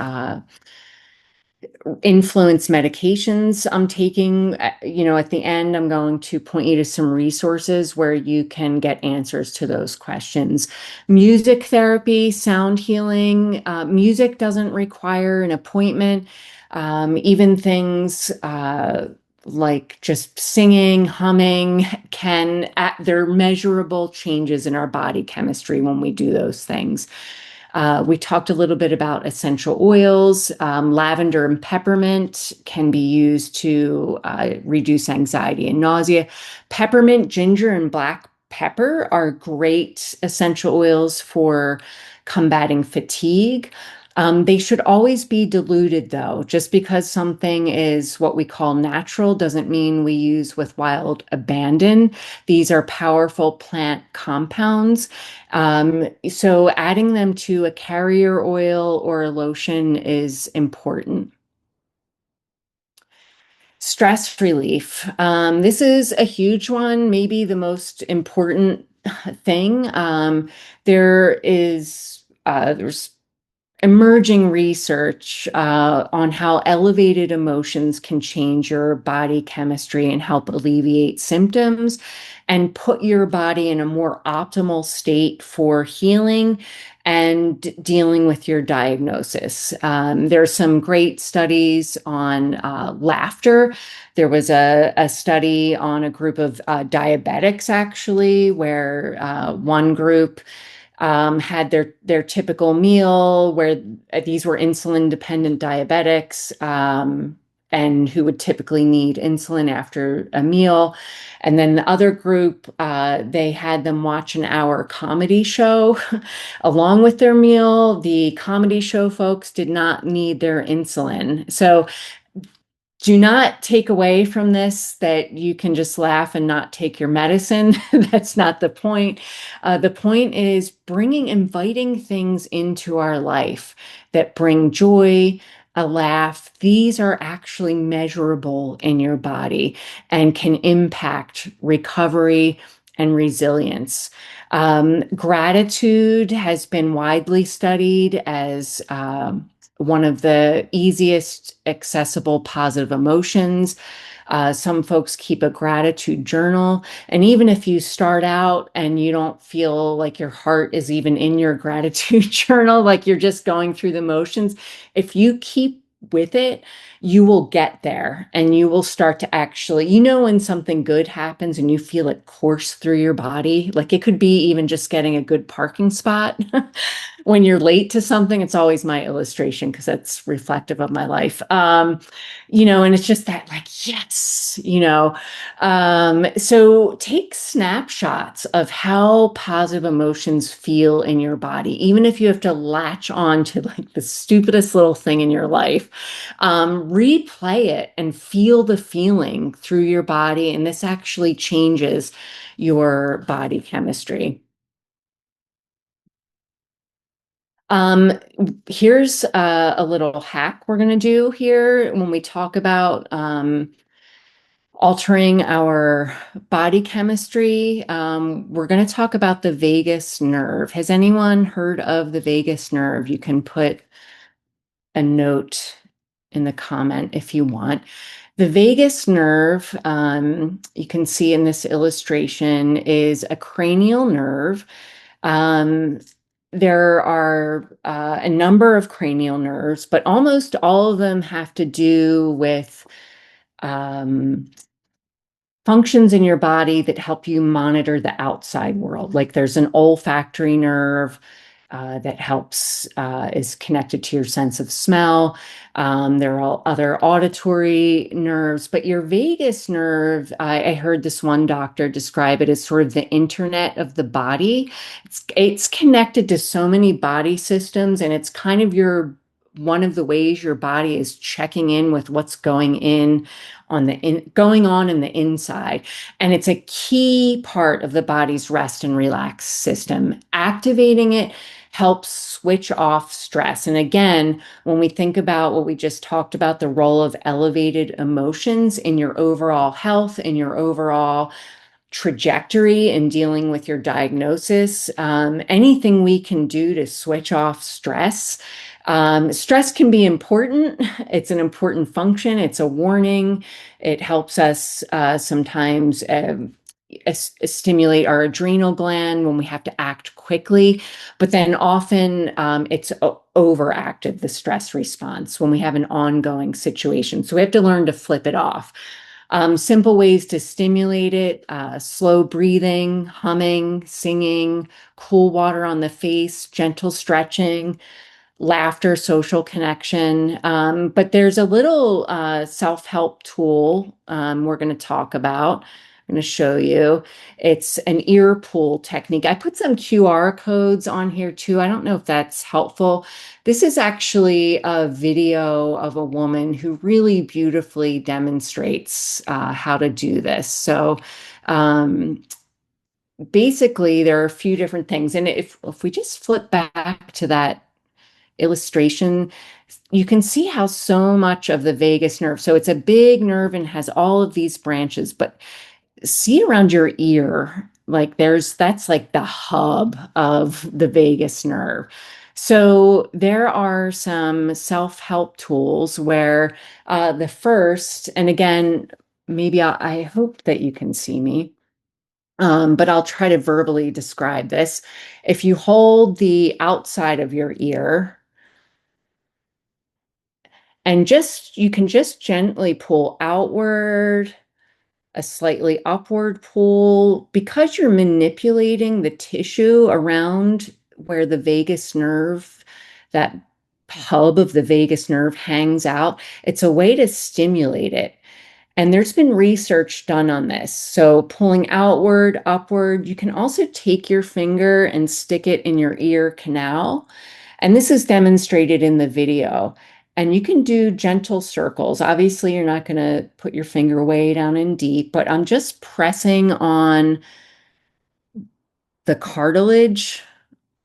influence medications I'm taking? At the end, I'm going to point you to some resources where you can get answers to those questions. Music therapy, sound healing. Music doesn't require an appointment. Even things like just singing, humming they're measurable changes in our body chemistry when we do those things. We talked a little bit about essential oils. Lavender and peppermint can be used to reduce anxiety and nausea. Peppermint, ginger, and black pepper are great essential oils for combating fatigue. They should always be diluted, though. Just because something is what we call natural doesn't mean we use with wild abandon. These are powerful plant compounds. So adding them to a carrier oil or a lotion is important. Stress relief. This is a huge one, maybe the most important thing. There's emerging research on how elevated emotions can change your body chemistry and help alleviate symptoms and put your body in a more optimal state for healing and dealing with your diagnosis. There's some great studies on laughter. There was a study on a group of diabetics, actually, where one group had their typical meal, where these were insulin dependent diabetics, and who would typically need insulin after a meal. And then the other group, they had them watch an hour comedy show along with their meal. The comedy show folks did not need their insulin. So do not take away from this that you can just laugh and not take your medicine. That's not the point. The point is inviting things into our life that bring joy, a laugh. These are actually measurable in your body and can impact recovery and resilience. Gratitude has been widely studied as one of the easiest accessible positive emotions. Some folks keep a gratitude journal. And even if you start out and you don't feel like your heart is even in your gratitude journal, like you're just going through the motions, if you keep with it, you will get there and you will start to actually, when something good happens and you feel it course through your body, like it could be even just getting a good parking spot. When you're late to something, it's always my illustration because that's reflective of my life. And it's just that, like, yes, so take snapshots of how positive emotions feel in your body, even if you have to latch on to like the stupidest little thing in your life. Replay it and feel the feeling through your body, and this actually changes your body chemistry. Here's a little hack we're going to do here when we talk about altering our body chemistry. We're going to talk about the vagus nerve. Has anyone heard of the vagus nerve? You can put a note in the comment if you want. The vagus nerve, you can see in this illustration, is a cranial nerve. There are a number of cranial nerves, but almost all of them have to do with functions in your body that help you monitor the outside world. Like there's an olfactory nerve that is connected to your sense of smell. There are other auditory nerves, but your vagus nerve, I heard this one doctor describe it as sort of the internet of the body. It's connected to so many body systems, and it's kind of your one of the ways your body is checking in with what's going on in the inside. And it's a key part of the body's rest and relax system. Activating it helps switch off stress. And again, when we think about what we just talked about, the role of elevated emotions in your overall health, in your overall trajectory in dealing with your diagnosis, anything we can do to switch off stress. Stress can be important. It's an important function. It's a warning. It helps us sometimes stimulate our adrenal gland when we have to act quickly. But then often it's overactive, the stress response, when we have an ongoing situation. So we have to learn to flip it off. Simple ways to stimulate it, slow breathing, humming, singing, cool water on the face, gentle stretching, laughter, social connection. But there's a little self-help tool we're going to talk about. I'm going to show you. It's an ear pull technique. I put some QR codes on here too. I don't know if that's helpful. This is actually a video of a woman who really beautifully demonstrates how to do this. So basically, there are a few different things. And if we just flip back to that illustration, you can see how so much of the vagus nerve, so it's a big nerve and has all of these branches, but see around your ear, like that's like the hub of the vagus nerve. So there are some self-help tools where the first, and again, maybe I hope that you can see me. But I'll try to verbally describe this. If you hold the outside of your ear, and you can just gently pull outward, a slightly upward pull, because you're manipulating the tissue around where the vagus nerve, that hub of the vagus nerve hangs out. It's a way to stimulate it. And there's been research done on this. So pulling outward, upward, you can also take your finger and stick it in your ear canal. And this is demonstrated in the video. And you can do gentle circles. Obviously, you're not going to put your finger way down in deep, but I'm just pressing on the cartilage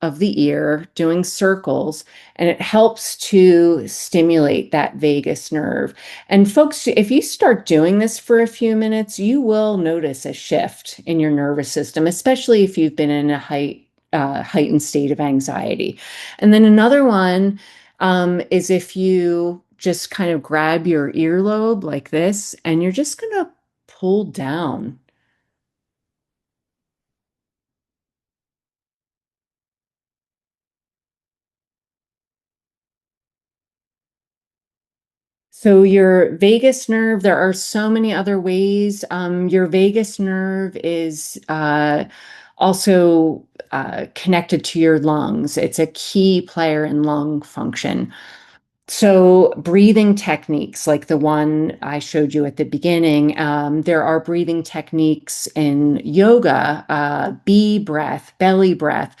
of the ear, doing circles, and it helps to stimulate that vagus nerve. And folks, if you start doing this for a few minutes, you will notice a shift in your nervous system, especially if you've been in a heightened state of anxiety. And then another one is if you just kind of grab your earlobe like this, and you're just going to pull down. So your vagus nerve, there are so many other ways. Your vagus nerve is also connected to your lungs. It's a key player in lung function. So breathing techniques like the one I showed you at the beginning, there are breathing techniques in yoga, bee breath, belly breath.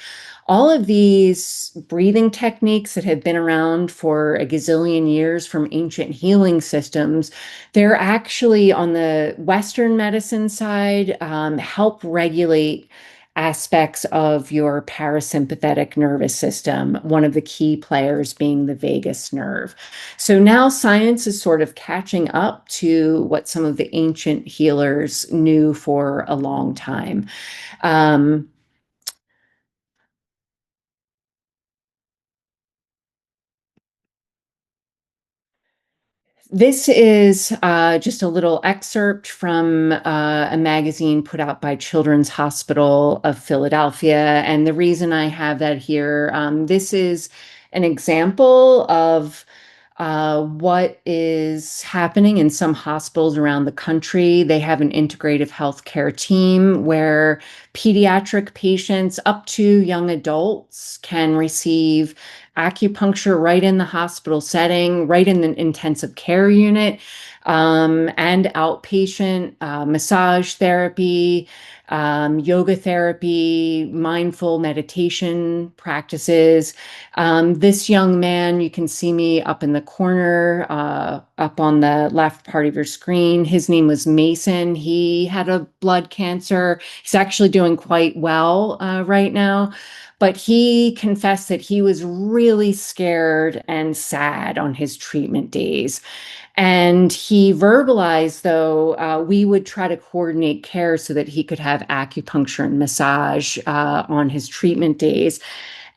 All of these breathing techniques that have been around for a gazillion years from ancient healing systems, they're actually on the Western medicine side, help regulate aspects of your parasympathetic nervous system, one of the key players being the vagus nerve. So now science is sort of catching up to what some of the ancient healers knew for a long time. Um, This is just a little excerpt from a magazine put out by Children's Hospital of Philadelphia. And the reason I have that here, this is an example of what is happening in some hospitals around the country. They have an integrative healthcare team where pediatric patients up to young adults can receive acupuncture right in the hospital setting, right in the intensive care unit, and outpatient massage therapy, yoga therapy, mindful meditation practices. This young man, you can see me up in the corner, up on the left part of your screen. His name was Mason. He had a blood cancer. He's actually doing quite well right now. But he confessed that he was really scared and sad on his treatment days. And he verbalized, though, we would try to coordinate care so that he could have acupuncture and massage on his treatment days.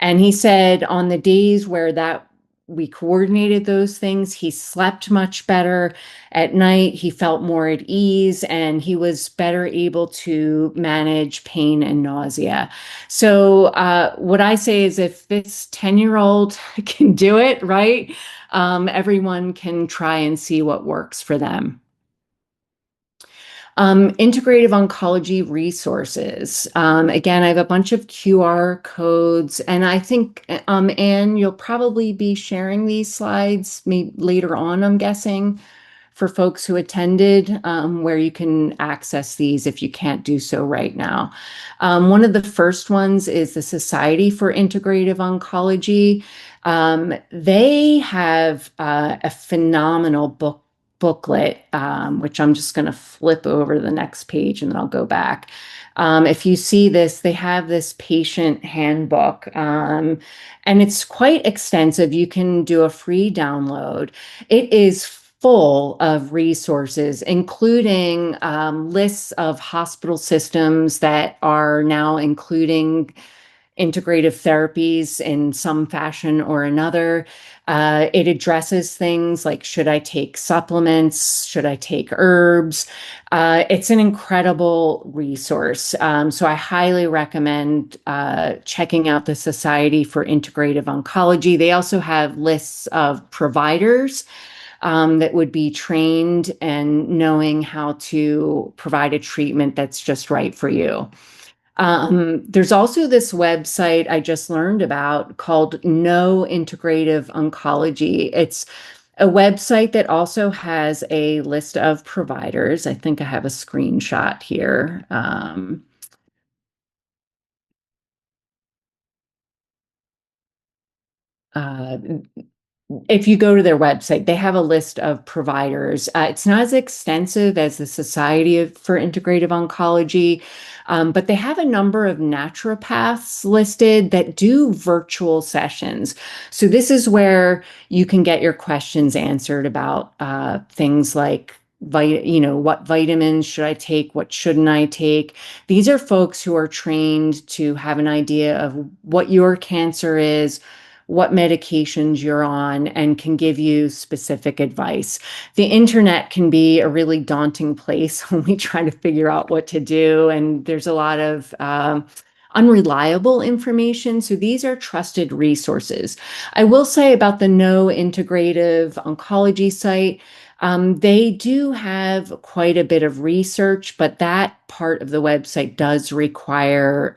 And he said on the days where that we coordinated those things, he slept much better at night. He felt more at ease and he was better able to manage pain and nausea. So, what I say is if this 10-year-old can do it, right? Everyone can try and see what works for them. Integrative oncology resources. Again, I have a bunch of QR codes, and I think, Anne, you'll probably be sharing these slides maybe later on, I'm guessing, for folks who attended, where you can access these if you can't do so right now. One of the first ones is the Society for Integrative Oncology. They have a phenomenal booklet, which I'm just going to flip over to the next page and then I'll go back. If you see this, they have this patient handbook, and it's quite extensive. You can do a free download. It is full of resources, including lists of hospital systems that are now including integrative therapies in some fashion or another. It addresses things like, should I take supplements? Should I take herbs? It's an incredible resource. So I highly recommend checking out the Society for Integrative Oncology. They also have lists of providers that would be trained and knowing how to provide a treatment that's just right for you. There's also this website I just learned about called No Integrative Oncology. It's a website that also has a list of providers. I think I have a screenshot here. Uh, if you go to their website, they have a list of providers. It's not as extensive as the for Integrative Oncology, but they have a number of naturopaths listed that do virtual sessions. So this is where you can get your questions answered about things like what vitamins should I take? What shouldn't I take? These are folks who are trained to have an idea of what your cancer is, what medications you're on, and can give you specific advice. The internet can be a really daunting place when we try to figure out what to do, and there's a lot of unreliable information. So these are trusted resources. I will say about the No Integrative Oncology site, they do have quite a bit of research, but that part of the website does require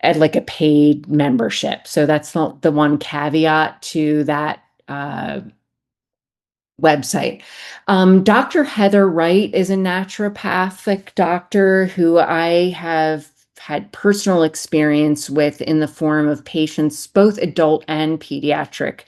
at like a paid membership. So that's the one caveat to that website. Dr. Heather Wright is a naturopathic doctor who I have had personal experience with in the form of patients, both adult and pediatric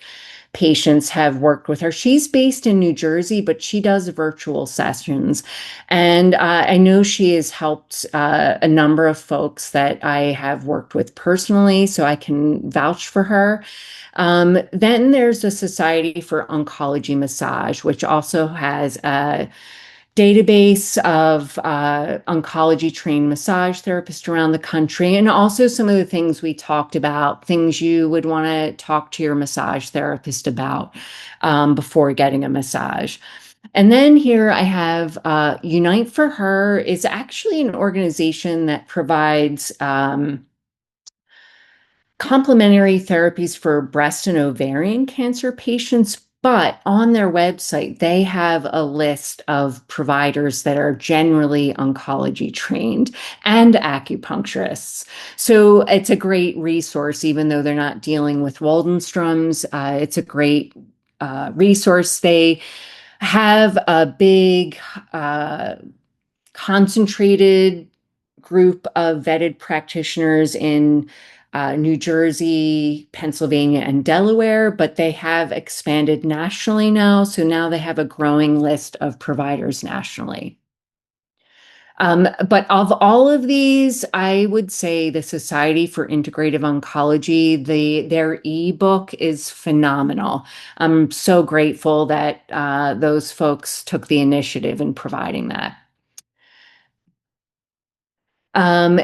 patients have worked with her. She's based in New Jersey, but she does virtual sessions. And I know she has helped a number of folks that I have worked with personally, so I can vouch for her. Then there's the Society for Oncology Massage, which also has a database of oncology trained massage therapists around the country, and also some of the things we talked about, things you would want to talk to your massage therapist about before getting a massage. And then here I have Unite for Her is actually an organization that provides complementary therapies for breast and ovarian cancer patients, But on their website, they have a list of providers that are generally oncology trained and acupuncturists. So it's a great resource, even though they're not dealing with Waldenstrom's. It's a great resource. They have a big uh, concentrated group of vetted practitioners in New Jersey, Pennsylvania, and Delaware, but they have expanded nationally now. So now they have a growing list of providers nationally. But of all of these, I would say the Society for Integrative Oncology, their ebook is phenomenal. I'm so grateful that those folks took the initiative in providing that. Um,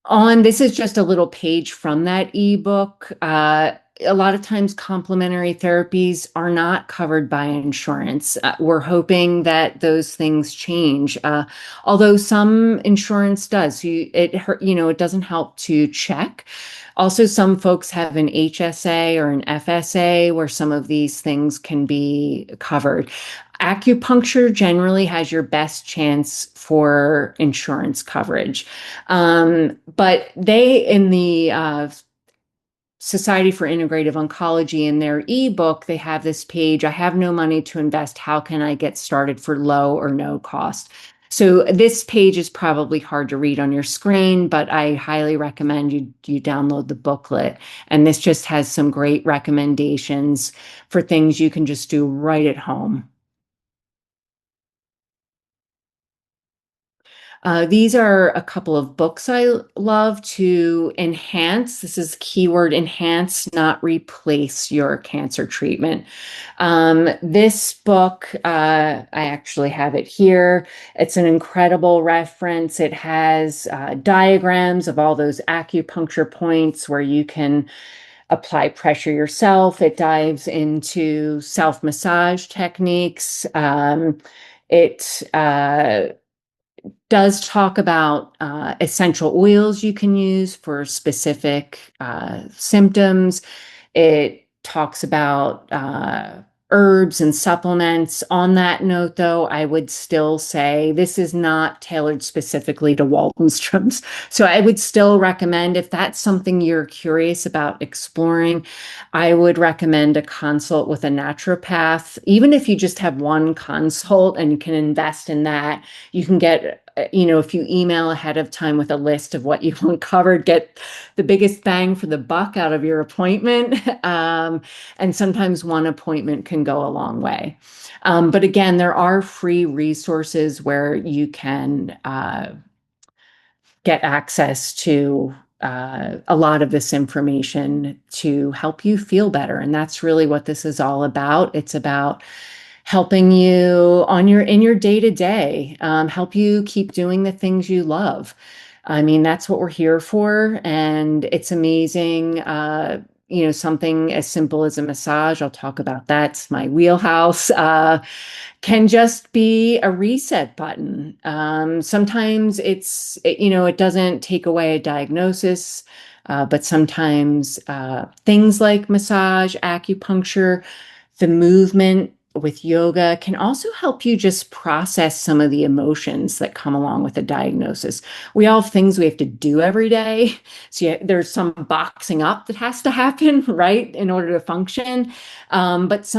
on this is just a little page from that ebook. A lot of times, complementary therapies are not covered by insurance. We're hoping that those things change. Although some insurance does, it doesn't help to check. Also, some folks have an HSA or an FSA where some of these things can be covered. Acupuncture generally has your best chance for insurance coverage. But they, in the Society for Integrative Oncology, in their ebook, they have this page, I have no money to invest. How can I get started for low or no cost? So this page is probably hard to read on your screen, but I highly recommend you download the booklet. And this just has some great recommendations for things you can just do right at home. These are a couple of books I love to enhance. This is keyword enhance, not replace your cancer treatment. This book, I actually have it here. It's an incredible reference. It has diagrams of all those acupuncture points where you can apply pressure yourself. It dives into self-massage techniques. It does talk about essential oils you can use for specific symptoms. It talks about herbs and supplements. On that note, though, I would still say this is not tailored specifically to Waldenstrom's. So I would still recommend, if that's something you're curious about exploring, I would recommend a consult with a naturopath. Even if you just have one consult and you can invest in that, you can get, if you email ahead of time with a list of what you want covered, get the biggest bang for the buck out of your appointment. And sometimes one appointment can go a long way. But again, there are free resources where you can get access to a lot of this information to help you feel better. And that's really what this is all about. It's about helping you in your day to day, help you keep doing the things you love. I mean, that's what we're here for. And it's amazing. Something as simple as a massage, I'll talk about that. It's my wheelhouse. Can just be a reset button. Sometimes it doesn't take away a diagnosis, but sometimes things like massage, acupuncture, the movement with yoga can also help you just process some of the emotions that come along with a diagnosis. We all have things we have to do every day. So there's some boxing up that has to happen, right, in order to function. But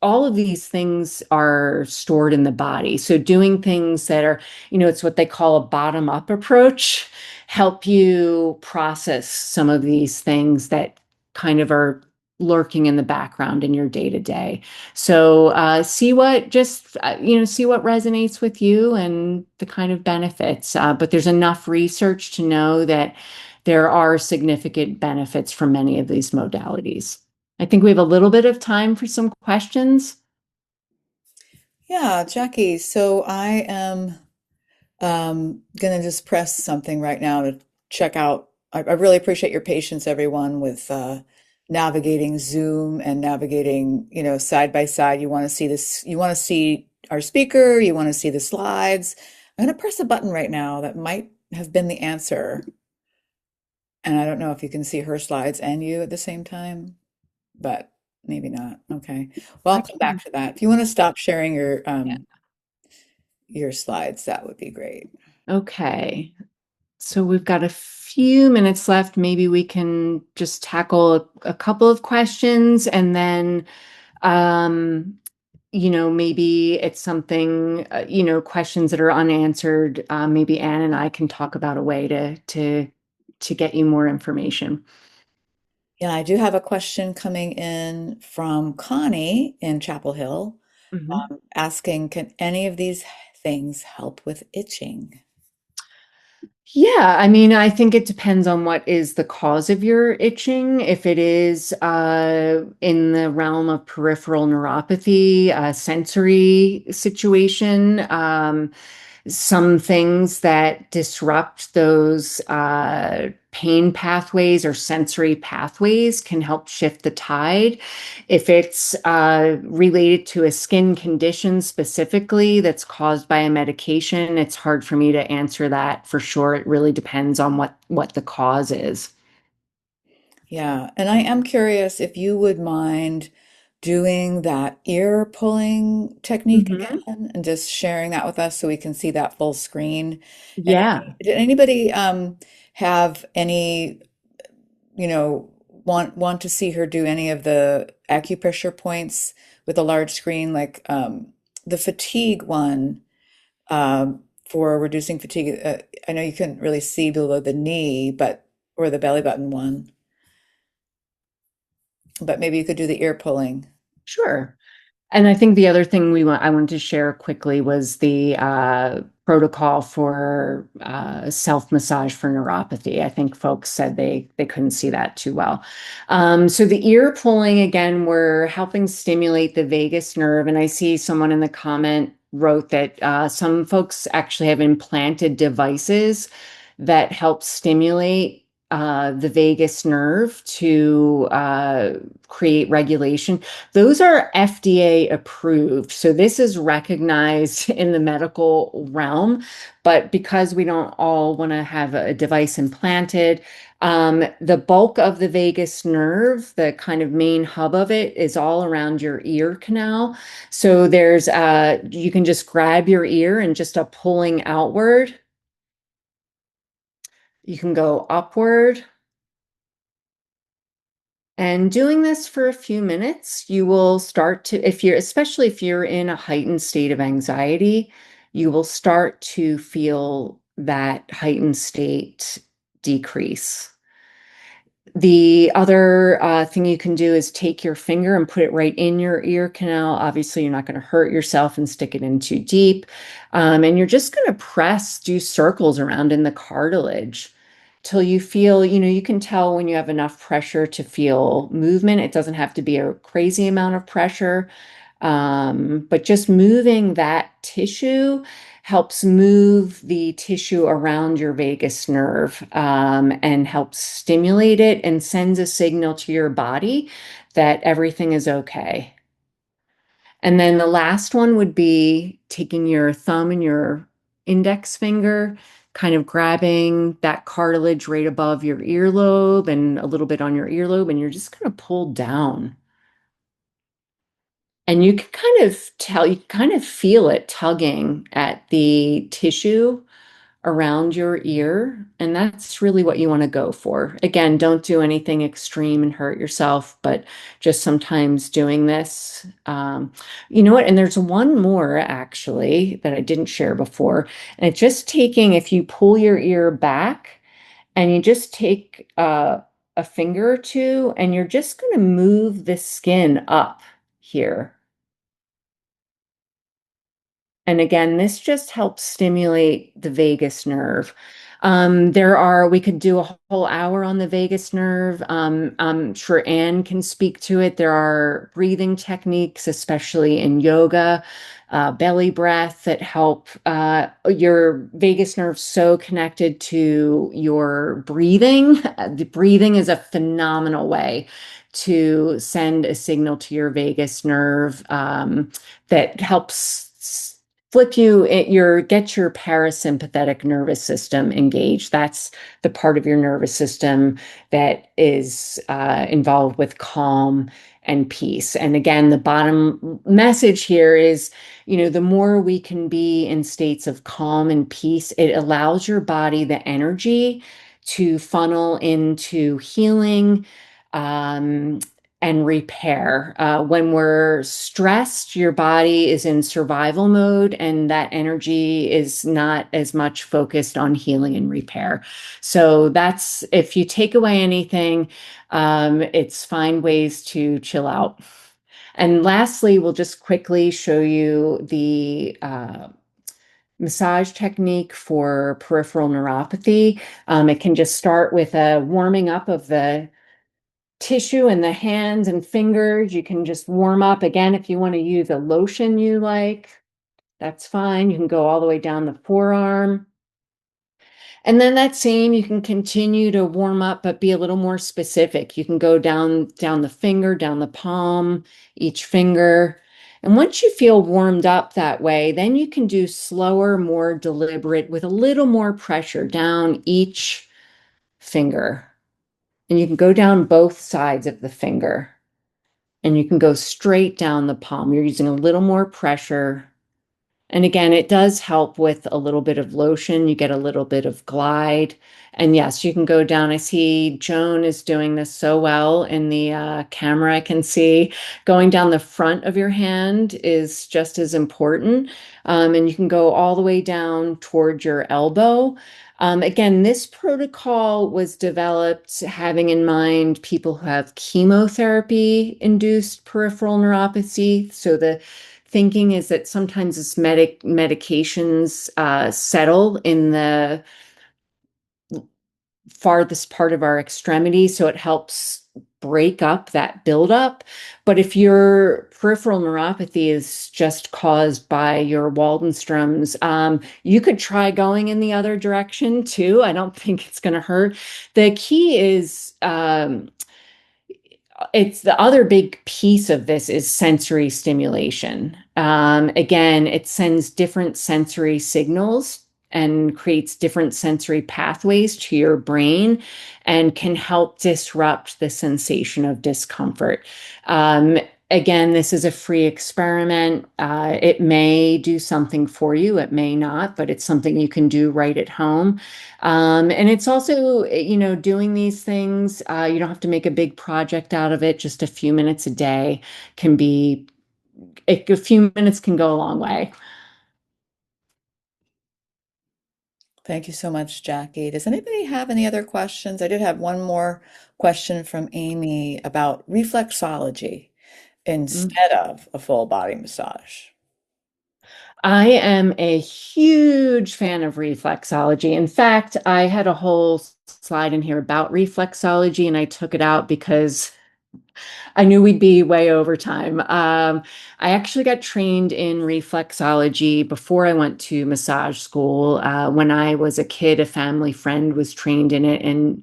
all of these things are stored in the body. So doing things that are, it's what they call a bottom up approach, help you process some of these things that kind of are lurking in the background in your day to day. So see what resonates with you and the kind of benefits. But there's enough research to know that there are significant benefits from many of these modalities. I think we have a little bit of time for some questions. Yeah, Jackie, so I am gonna just press something right now to check out. I really appreciate your patience, everyone, with navigating Zoom and navigating, side by side. You want to see this, you want to see our speaker, you want to see the slides. I'm gonna press a button right now that might have been the answer. And I don't know if you can see her slides and you at the same time, but Maybe not. Okay. Well, I I'll come back can. to that. If you want to stop sharing Yeah. your slides, that would be great. Okay. So we've got a few minutes left. Maybe we can just tackle a couple of questions and then, um, maybe it's something, questions that are unanswered. Maybe Anne and I can talk about a way to get you more information. Yeah, I do have a question coming in from Connie in Chapel Hill, Mhm. asking, can any of these things help with itching? Yeah, I mean, I think it depends on what is the cause of your itching. If it is in the realm of peripheral neuropathy, a sensory situation, some things that disrupt those pain pathways or sensory pathways can help shift the tide. If it's related to a skin condition specifically that's caused by a medication, it's hard for me to answer that for sure. It really depends on what the cause is. Yeah, and I am curious if you would mind doing that ear pulling technique Hmm. again and just sharing that with us so we can see that full screen. And Yeah, did anybody have any, want to see her do any of the acupressure points with a large screen, like the fatigue one for reducing fatigue? I know you couldn't really see below the knee, but or the belly button one, but maybe you could do the ear pulling. sure. And I think the other thing I wanted to share quickly was the protocol for self massage for neuropathy. I think folks said they couldn't see that too well. So the ear pulling again, we're helping stimulate the vagus nerve, and I see someone in the comment wrote that some folks actually have implanted devices that help stimulate the vagus nerve to create regulation. Those are FDA approved. So this is recognized in the medical realm, but because we don't all want to have a device implanted, the bulk of the vagus nerve, the kind of main hub of it, is all around your ear canal. So you can just grab your ear and just a pulling outward. You can go upward. And doing this for a few minutes, you will start to, especially if you're in a heightened state of anxiety, you will start to feel that heightened state decrease. The other thing you can do is take your finger and put it right in your ear canal. Obviously, you're not going to hurt yourself and stick it in too deep. And you're just going to do circles around in the cartilage till you feel, you can tell when you have enough pressure to feel movement. It doesn't have to be a crazy amount of pressure, but just moving that tissue helps move the tissue around your vagus nerve, and helps stimulate it and sends a signal to your body that everything is okay. And then the last one would be taking your thumb and your index finger, kind of grabbing that cartilage right above your earlobe and a little bit on your earlobe, and you're just going to pull down. And you can you kind of feel it tugging at the tissue around your ear. And that's really what you want to go for. Again, don't do anything extreme and hurt yourself, but just sometimes doing this. You know what? And there's one more actually that I didn't share before. And it's just if you pull your ear back and you just take a finger or two, and you're just going to move the skin up here. And again, this just helps stimulate the vagus nerve. We could do a whole hour on the vagus nerve. I'm sure Anne can speak to it. There are breathing techniques, especially in yoga, belly breath, that help your vagus nerve so connected to your breathing. The breathing is a phenomenal way to send a signal to your vagus nerve, that helps flip you get your parasympathetic nervous system engaged. That's the part of your nervous system that is involved with calm and peace. And again, the bottom message here is, the more we can be in states of calm and peace, it allows your body the energy to funnel into healing, um, and repair. When we're stressed, your body is in survival mode, and that energy is not as much focused on healing and repair. So that's, if you take away anything, it's find ways to chill out. And lastly, we'll just quickly show you the massage technique for peripheral neuropathy. It can just start with a warming up of the tissue in the hands and fingers. You can just warm up. Again, if you want to use a lotion you like, that's fine. You can go all the way down the forearm. And then that same, you can continue to warm up, but be a little more specific. You can go down the finger, down the palm, each finger. And once you feel warmed up that way, then you can do slower, more deliberate with a little more pressure down each finger. And you can go down both sides of the finger. And you can go straight down the palm. You're using a little more pressure. And again, it does help with a little bit of lotion. You get a little bit of glide. And yes, you can go down. I see Joan is doing this so well in the camera. I can see going down the front of your hand is just as important. And you can go all the way down toward your elbow. Again, this protocol was developed having in mind people who have chemotherapy-induced peripheral neuropathy. So the thinking is that sometimes this medications settle in the farthest part of our extremity, so it helps break up that buildup. But if your peripheral neuropathy is just caused by your Waldenstroms, you could try going in the other direction too. I don't think it's going to hurt. The key is it's the other big piece of this is sensory stimulation. Again, it sends different sensory signals and creates different sensory pathways to your brain and can help disrupt the sensation of discomfort. Um, Again, this is a free experiment. It may do something for you, it may not, but it's something you can do right at home. And it's also, doing these things, you don't have to make a big project out of it. Just a few minutes a day can be, a few minutes can go a long way. Thank you so much, Jackie. Does anybody have any other questions? I did have one more question from Amy about reflexology instead of a full body massage. I am a huge fan of reflexology. In fact, I had a whole slide in here about reflexology, and I took it out because I knew we'd be way over time. I actually got trained in reflexology before I went to massage school. When I was a kid, a family friend was trained in it and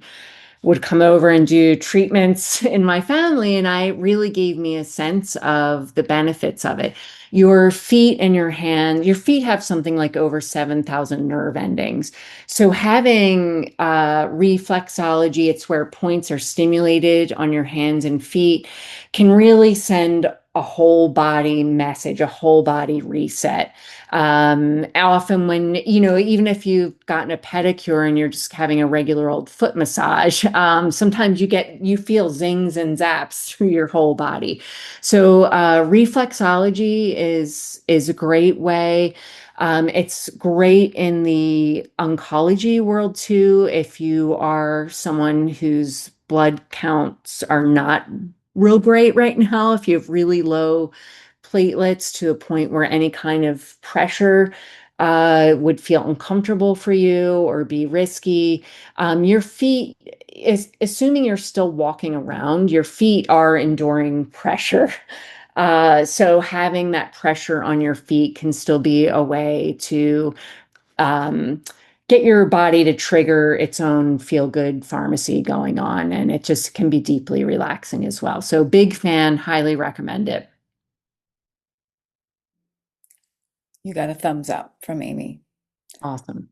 would come over and do treatments in my family, and I really gave me a sense of the benefits of it. Your feet have something like over 7,000 nerve endings. So having reflexology, it's where points are stimulated on your hands and feet, can really send a whole body message, a whole body reset. Often when, even if you've gotten a pedicure and you're just having a regular old foot massage, sometimes you feel zings and zaps through your whole body. So reflexology is a great way. It's great in the oncology world too. If you are someone whose blood counts are not real great right now, if you have really low platelets to a point where any kind of pressure would feel uncomfortable for you or be risky. Your feet, assuming you're still walking around, your feet are enduring pressure. So having that pressure on your feet can still be a way to um, get your body to trigger its own feel-good pharmacy going on, and it just can be deeply relaxing as well. So big fan, highly recommend it. You got a thumbs up from Amy. Awesome.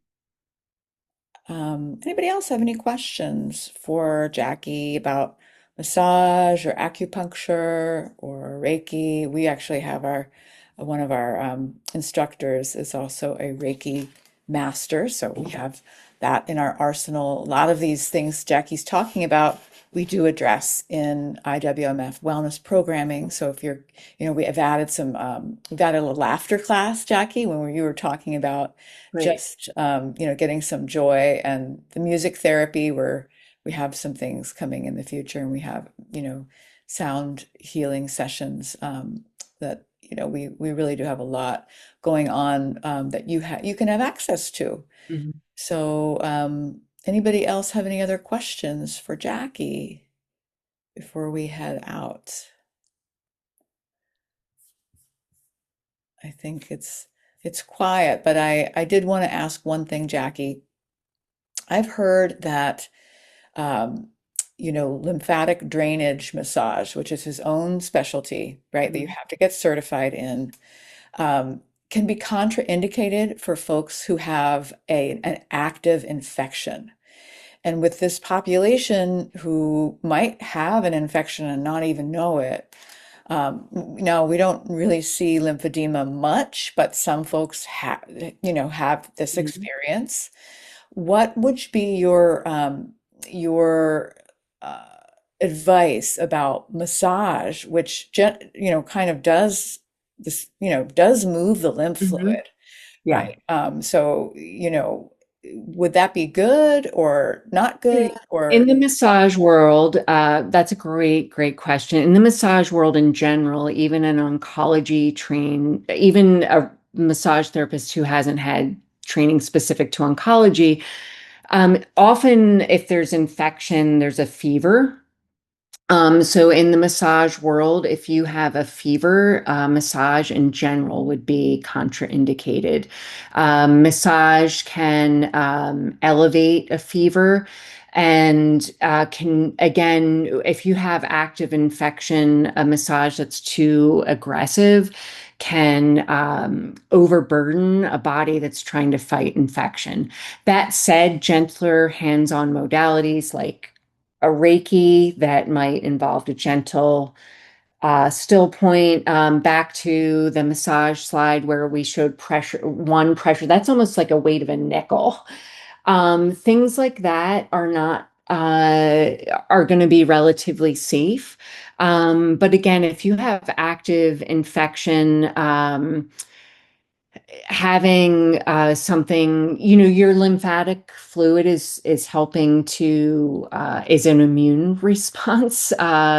Anybody else have any questions for Jackie about massage or acupuncture or Reiki. We actually have our one of our instructors is also a Reiki master, so we have that in our arsenal. A lot of these things Jacqui's talking about, we do address in IWMF wellness programming. So if you're, we have added we've added a laughter class, Jacqui, when you were talking about Great. just, getting some joy and the music therapy where we have some things coming in the future, and we have, sound healing sessions that, we really do have a lot going on that you can have access to. Mhm. So, anybody else have any other questions for Jacqui before we head out? I think it's quiet, but I did want to ask one thing, Jacqui. I've heard that lymphatic drainage massage, which is his own specialty, right, that you Mhm. have to get certified in, can be contraindicated for folks who have an active infection. And with this population who might have an infection and not even know it, no, we don't really see lymphedema much, but some folks have this Mhm. experience. What would be your uh, advice about massage, which kind of does this, does move the lymph Mhm. fluid, Yeah. right? So, would that be good or not good In or the massage world, that's a great question. In the massage world in general, even an oncology even a massage therapist who hasn't had training specific to oncology, often if there's infection, there's a fever. So in the massage world, if you have a fever, massage in general would be contraindicated. Massage can elevate a fever and can, again, if you have active infection, a massage that's too aggressive can overburden a body that's trying to fight infection. That said, gentler hands-on modalities like a Reiki that might involve a gentle still point, back to the massage slide where we showed pressure. That's almost like a weight of a nickel. Things like that are going to be relatively safe. But again, if you have active infection, having something, your lymphatic fluid is helping to is an immune response.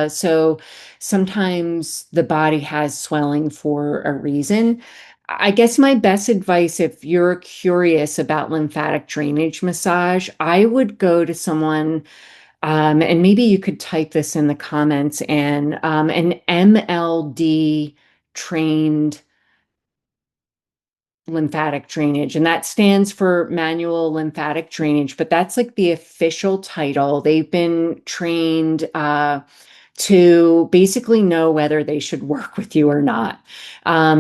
So sometimes the body has swelling for a reason. I guess my best advice, if you're curious about lymphatic drainage massage, I would go to someone, and maybe you could type this in the comments, and an MLD trained lymphatic drainage, and that stands for manual lymphatic drainage, but that's like the official title. They've been trained to basically know whether they should work with you or not.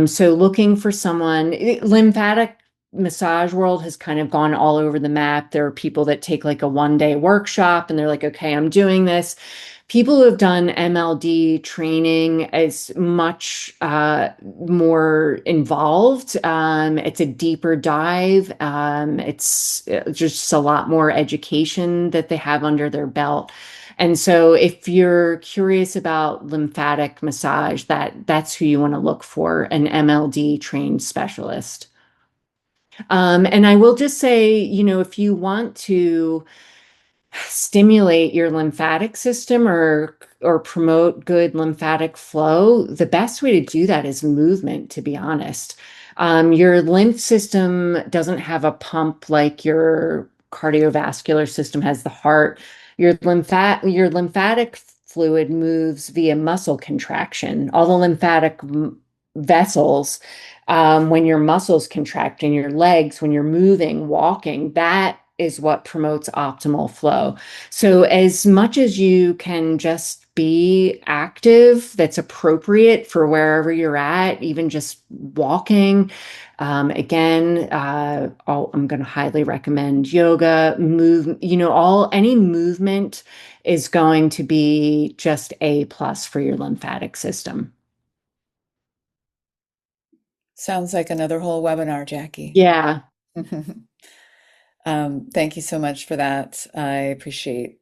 So looking for someone, lymphatic massage world has kind of gone all over the map. There are people that take like a 1 day workshop and they're like, okay, I'm doing this. People who have done MLD training is much more involved. It's a deeper dive. It's just a lot more education that they have under their belt. And so if you're curious about lymphatic massage, that's who you want to look for, an MLD trained specialist. And I will just say, if you want to stimulate your lymphatic system or promote good lymphatic flow, the best way to do that is movement, to be honest. Your lymph system doesn't have a pump like your cardiovascular system has the heart. Your lymphatic fluid moves via muscle contraction. All the lymphatic vessels, when your muscles contract in your legs, when you're moving, walking, that is what promotes optimal flow. So as much as you can just be active that's appropriate for wherever you're at, even just walking. Again, I'm going to highly recommend yoga, any movement is going to be just A plus for your lymphatic system. Sounds like another whole webinar, Jackie. Yeah. Thank you so much for that. I appreciate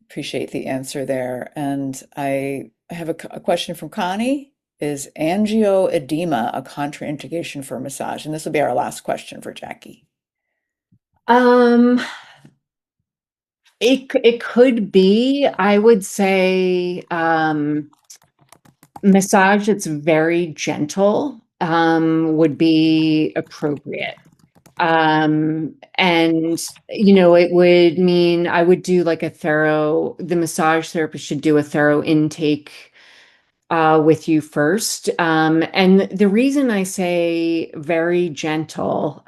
the answer there. And I have a question from Connie. Is angioedema a contraindication for massage? And this will be our last question for Jackie. Um, it could be, I would say, massage that's very gentle, would be appropriate. And it would mean I would do like the massage therapist should do a thorough intake with you first. And the reason I say very gentle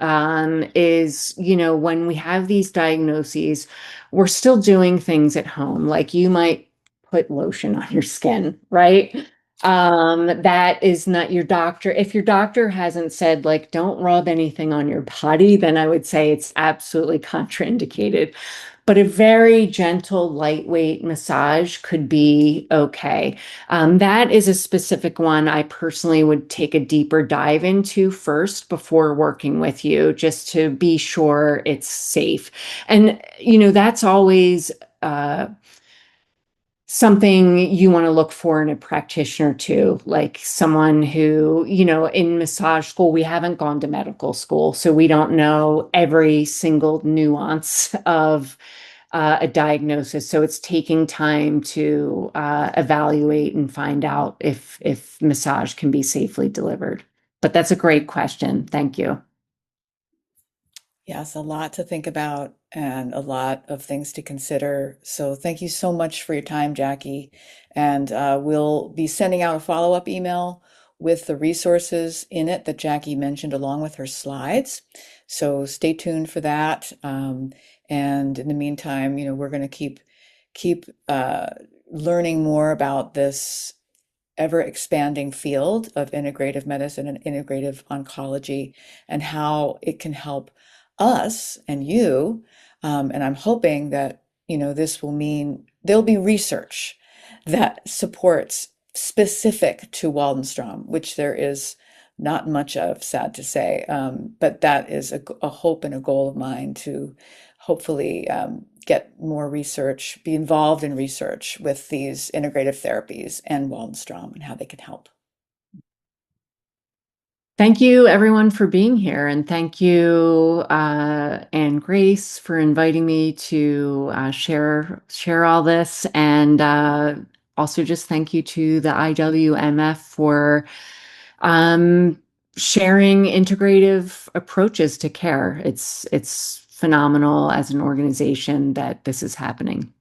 is, when we have these diagnoses, we're still doing things at home. Like you might put lotion on your skin, right? That is not your doctor. If your doctor hasn't said, like, don't rub anything on your body, then I would say it's absolutely contraindicated. But a very gentle, lightweight massage could be okay. That is a specific one I personally would take a deeper dive into first before working with you, just to be sure it's safe. And, that's always something you want to look for in a practitioner too, like someone who, in massage school, we haven't gone to medical school, so we don't know every single nuance of a diagnosis. So it's taking time to evaluate and find out if massage can be safely delivered. But that's a great question. Thank you. Yes, a lot to think about and a lot of things to consider. So thank you so much for your time, Jackie. And we'll be sending out a follow-up email with the resources in it that Jackie mentioned along with her slides. So stay tuned for that. And in the meantime, we're going to keep learning more about this ever expanding field of integrative medicine and integrative oncology and how it can help us and you. And I'm hoping that, this will mean there'll be research that supports specific to Waldenstrom, which there is not much of, sad to say. But that is a hope and a goal of mine to hopefully get more research, be involved in research with these integrative therapies and Waldenstrom and how they can help. Thank you, everyone, for being here. And thank you, Anne Grace, for inviting me to share all this. And also just thank you to the IWMF for um, sharing integrative approaches to care. It's phenomenal as an organization that this is happening.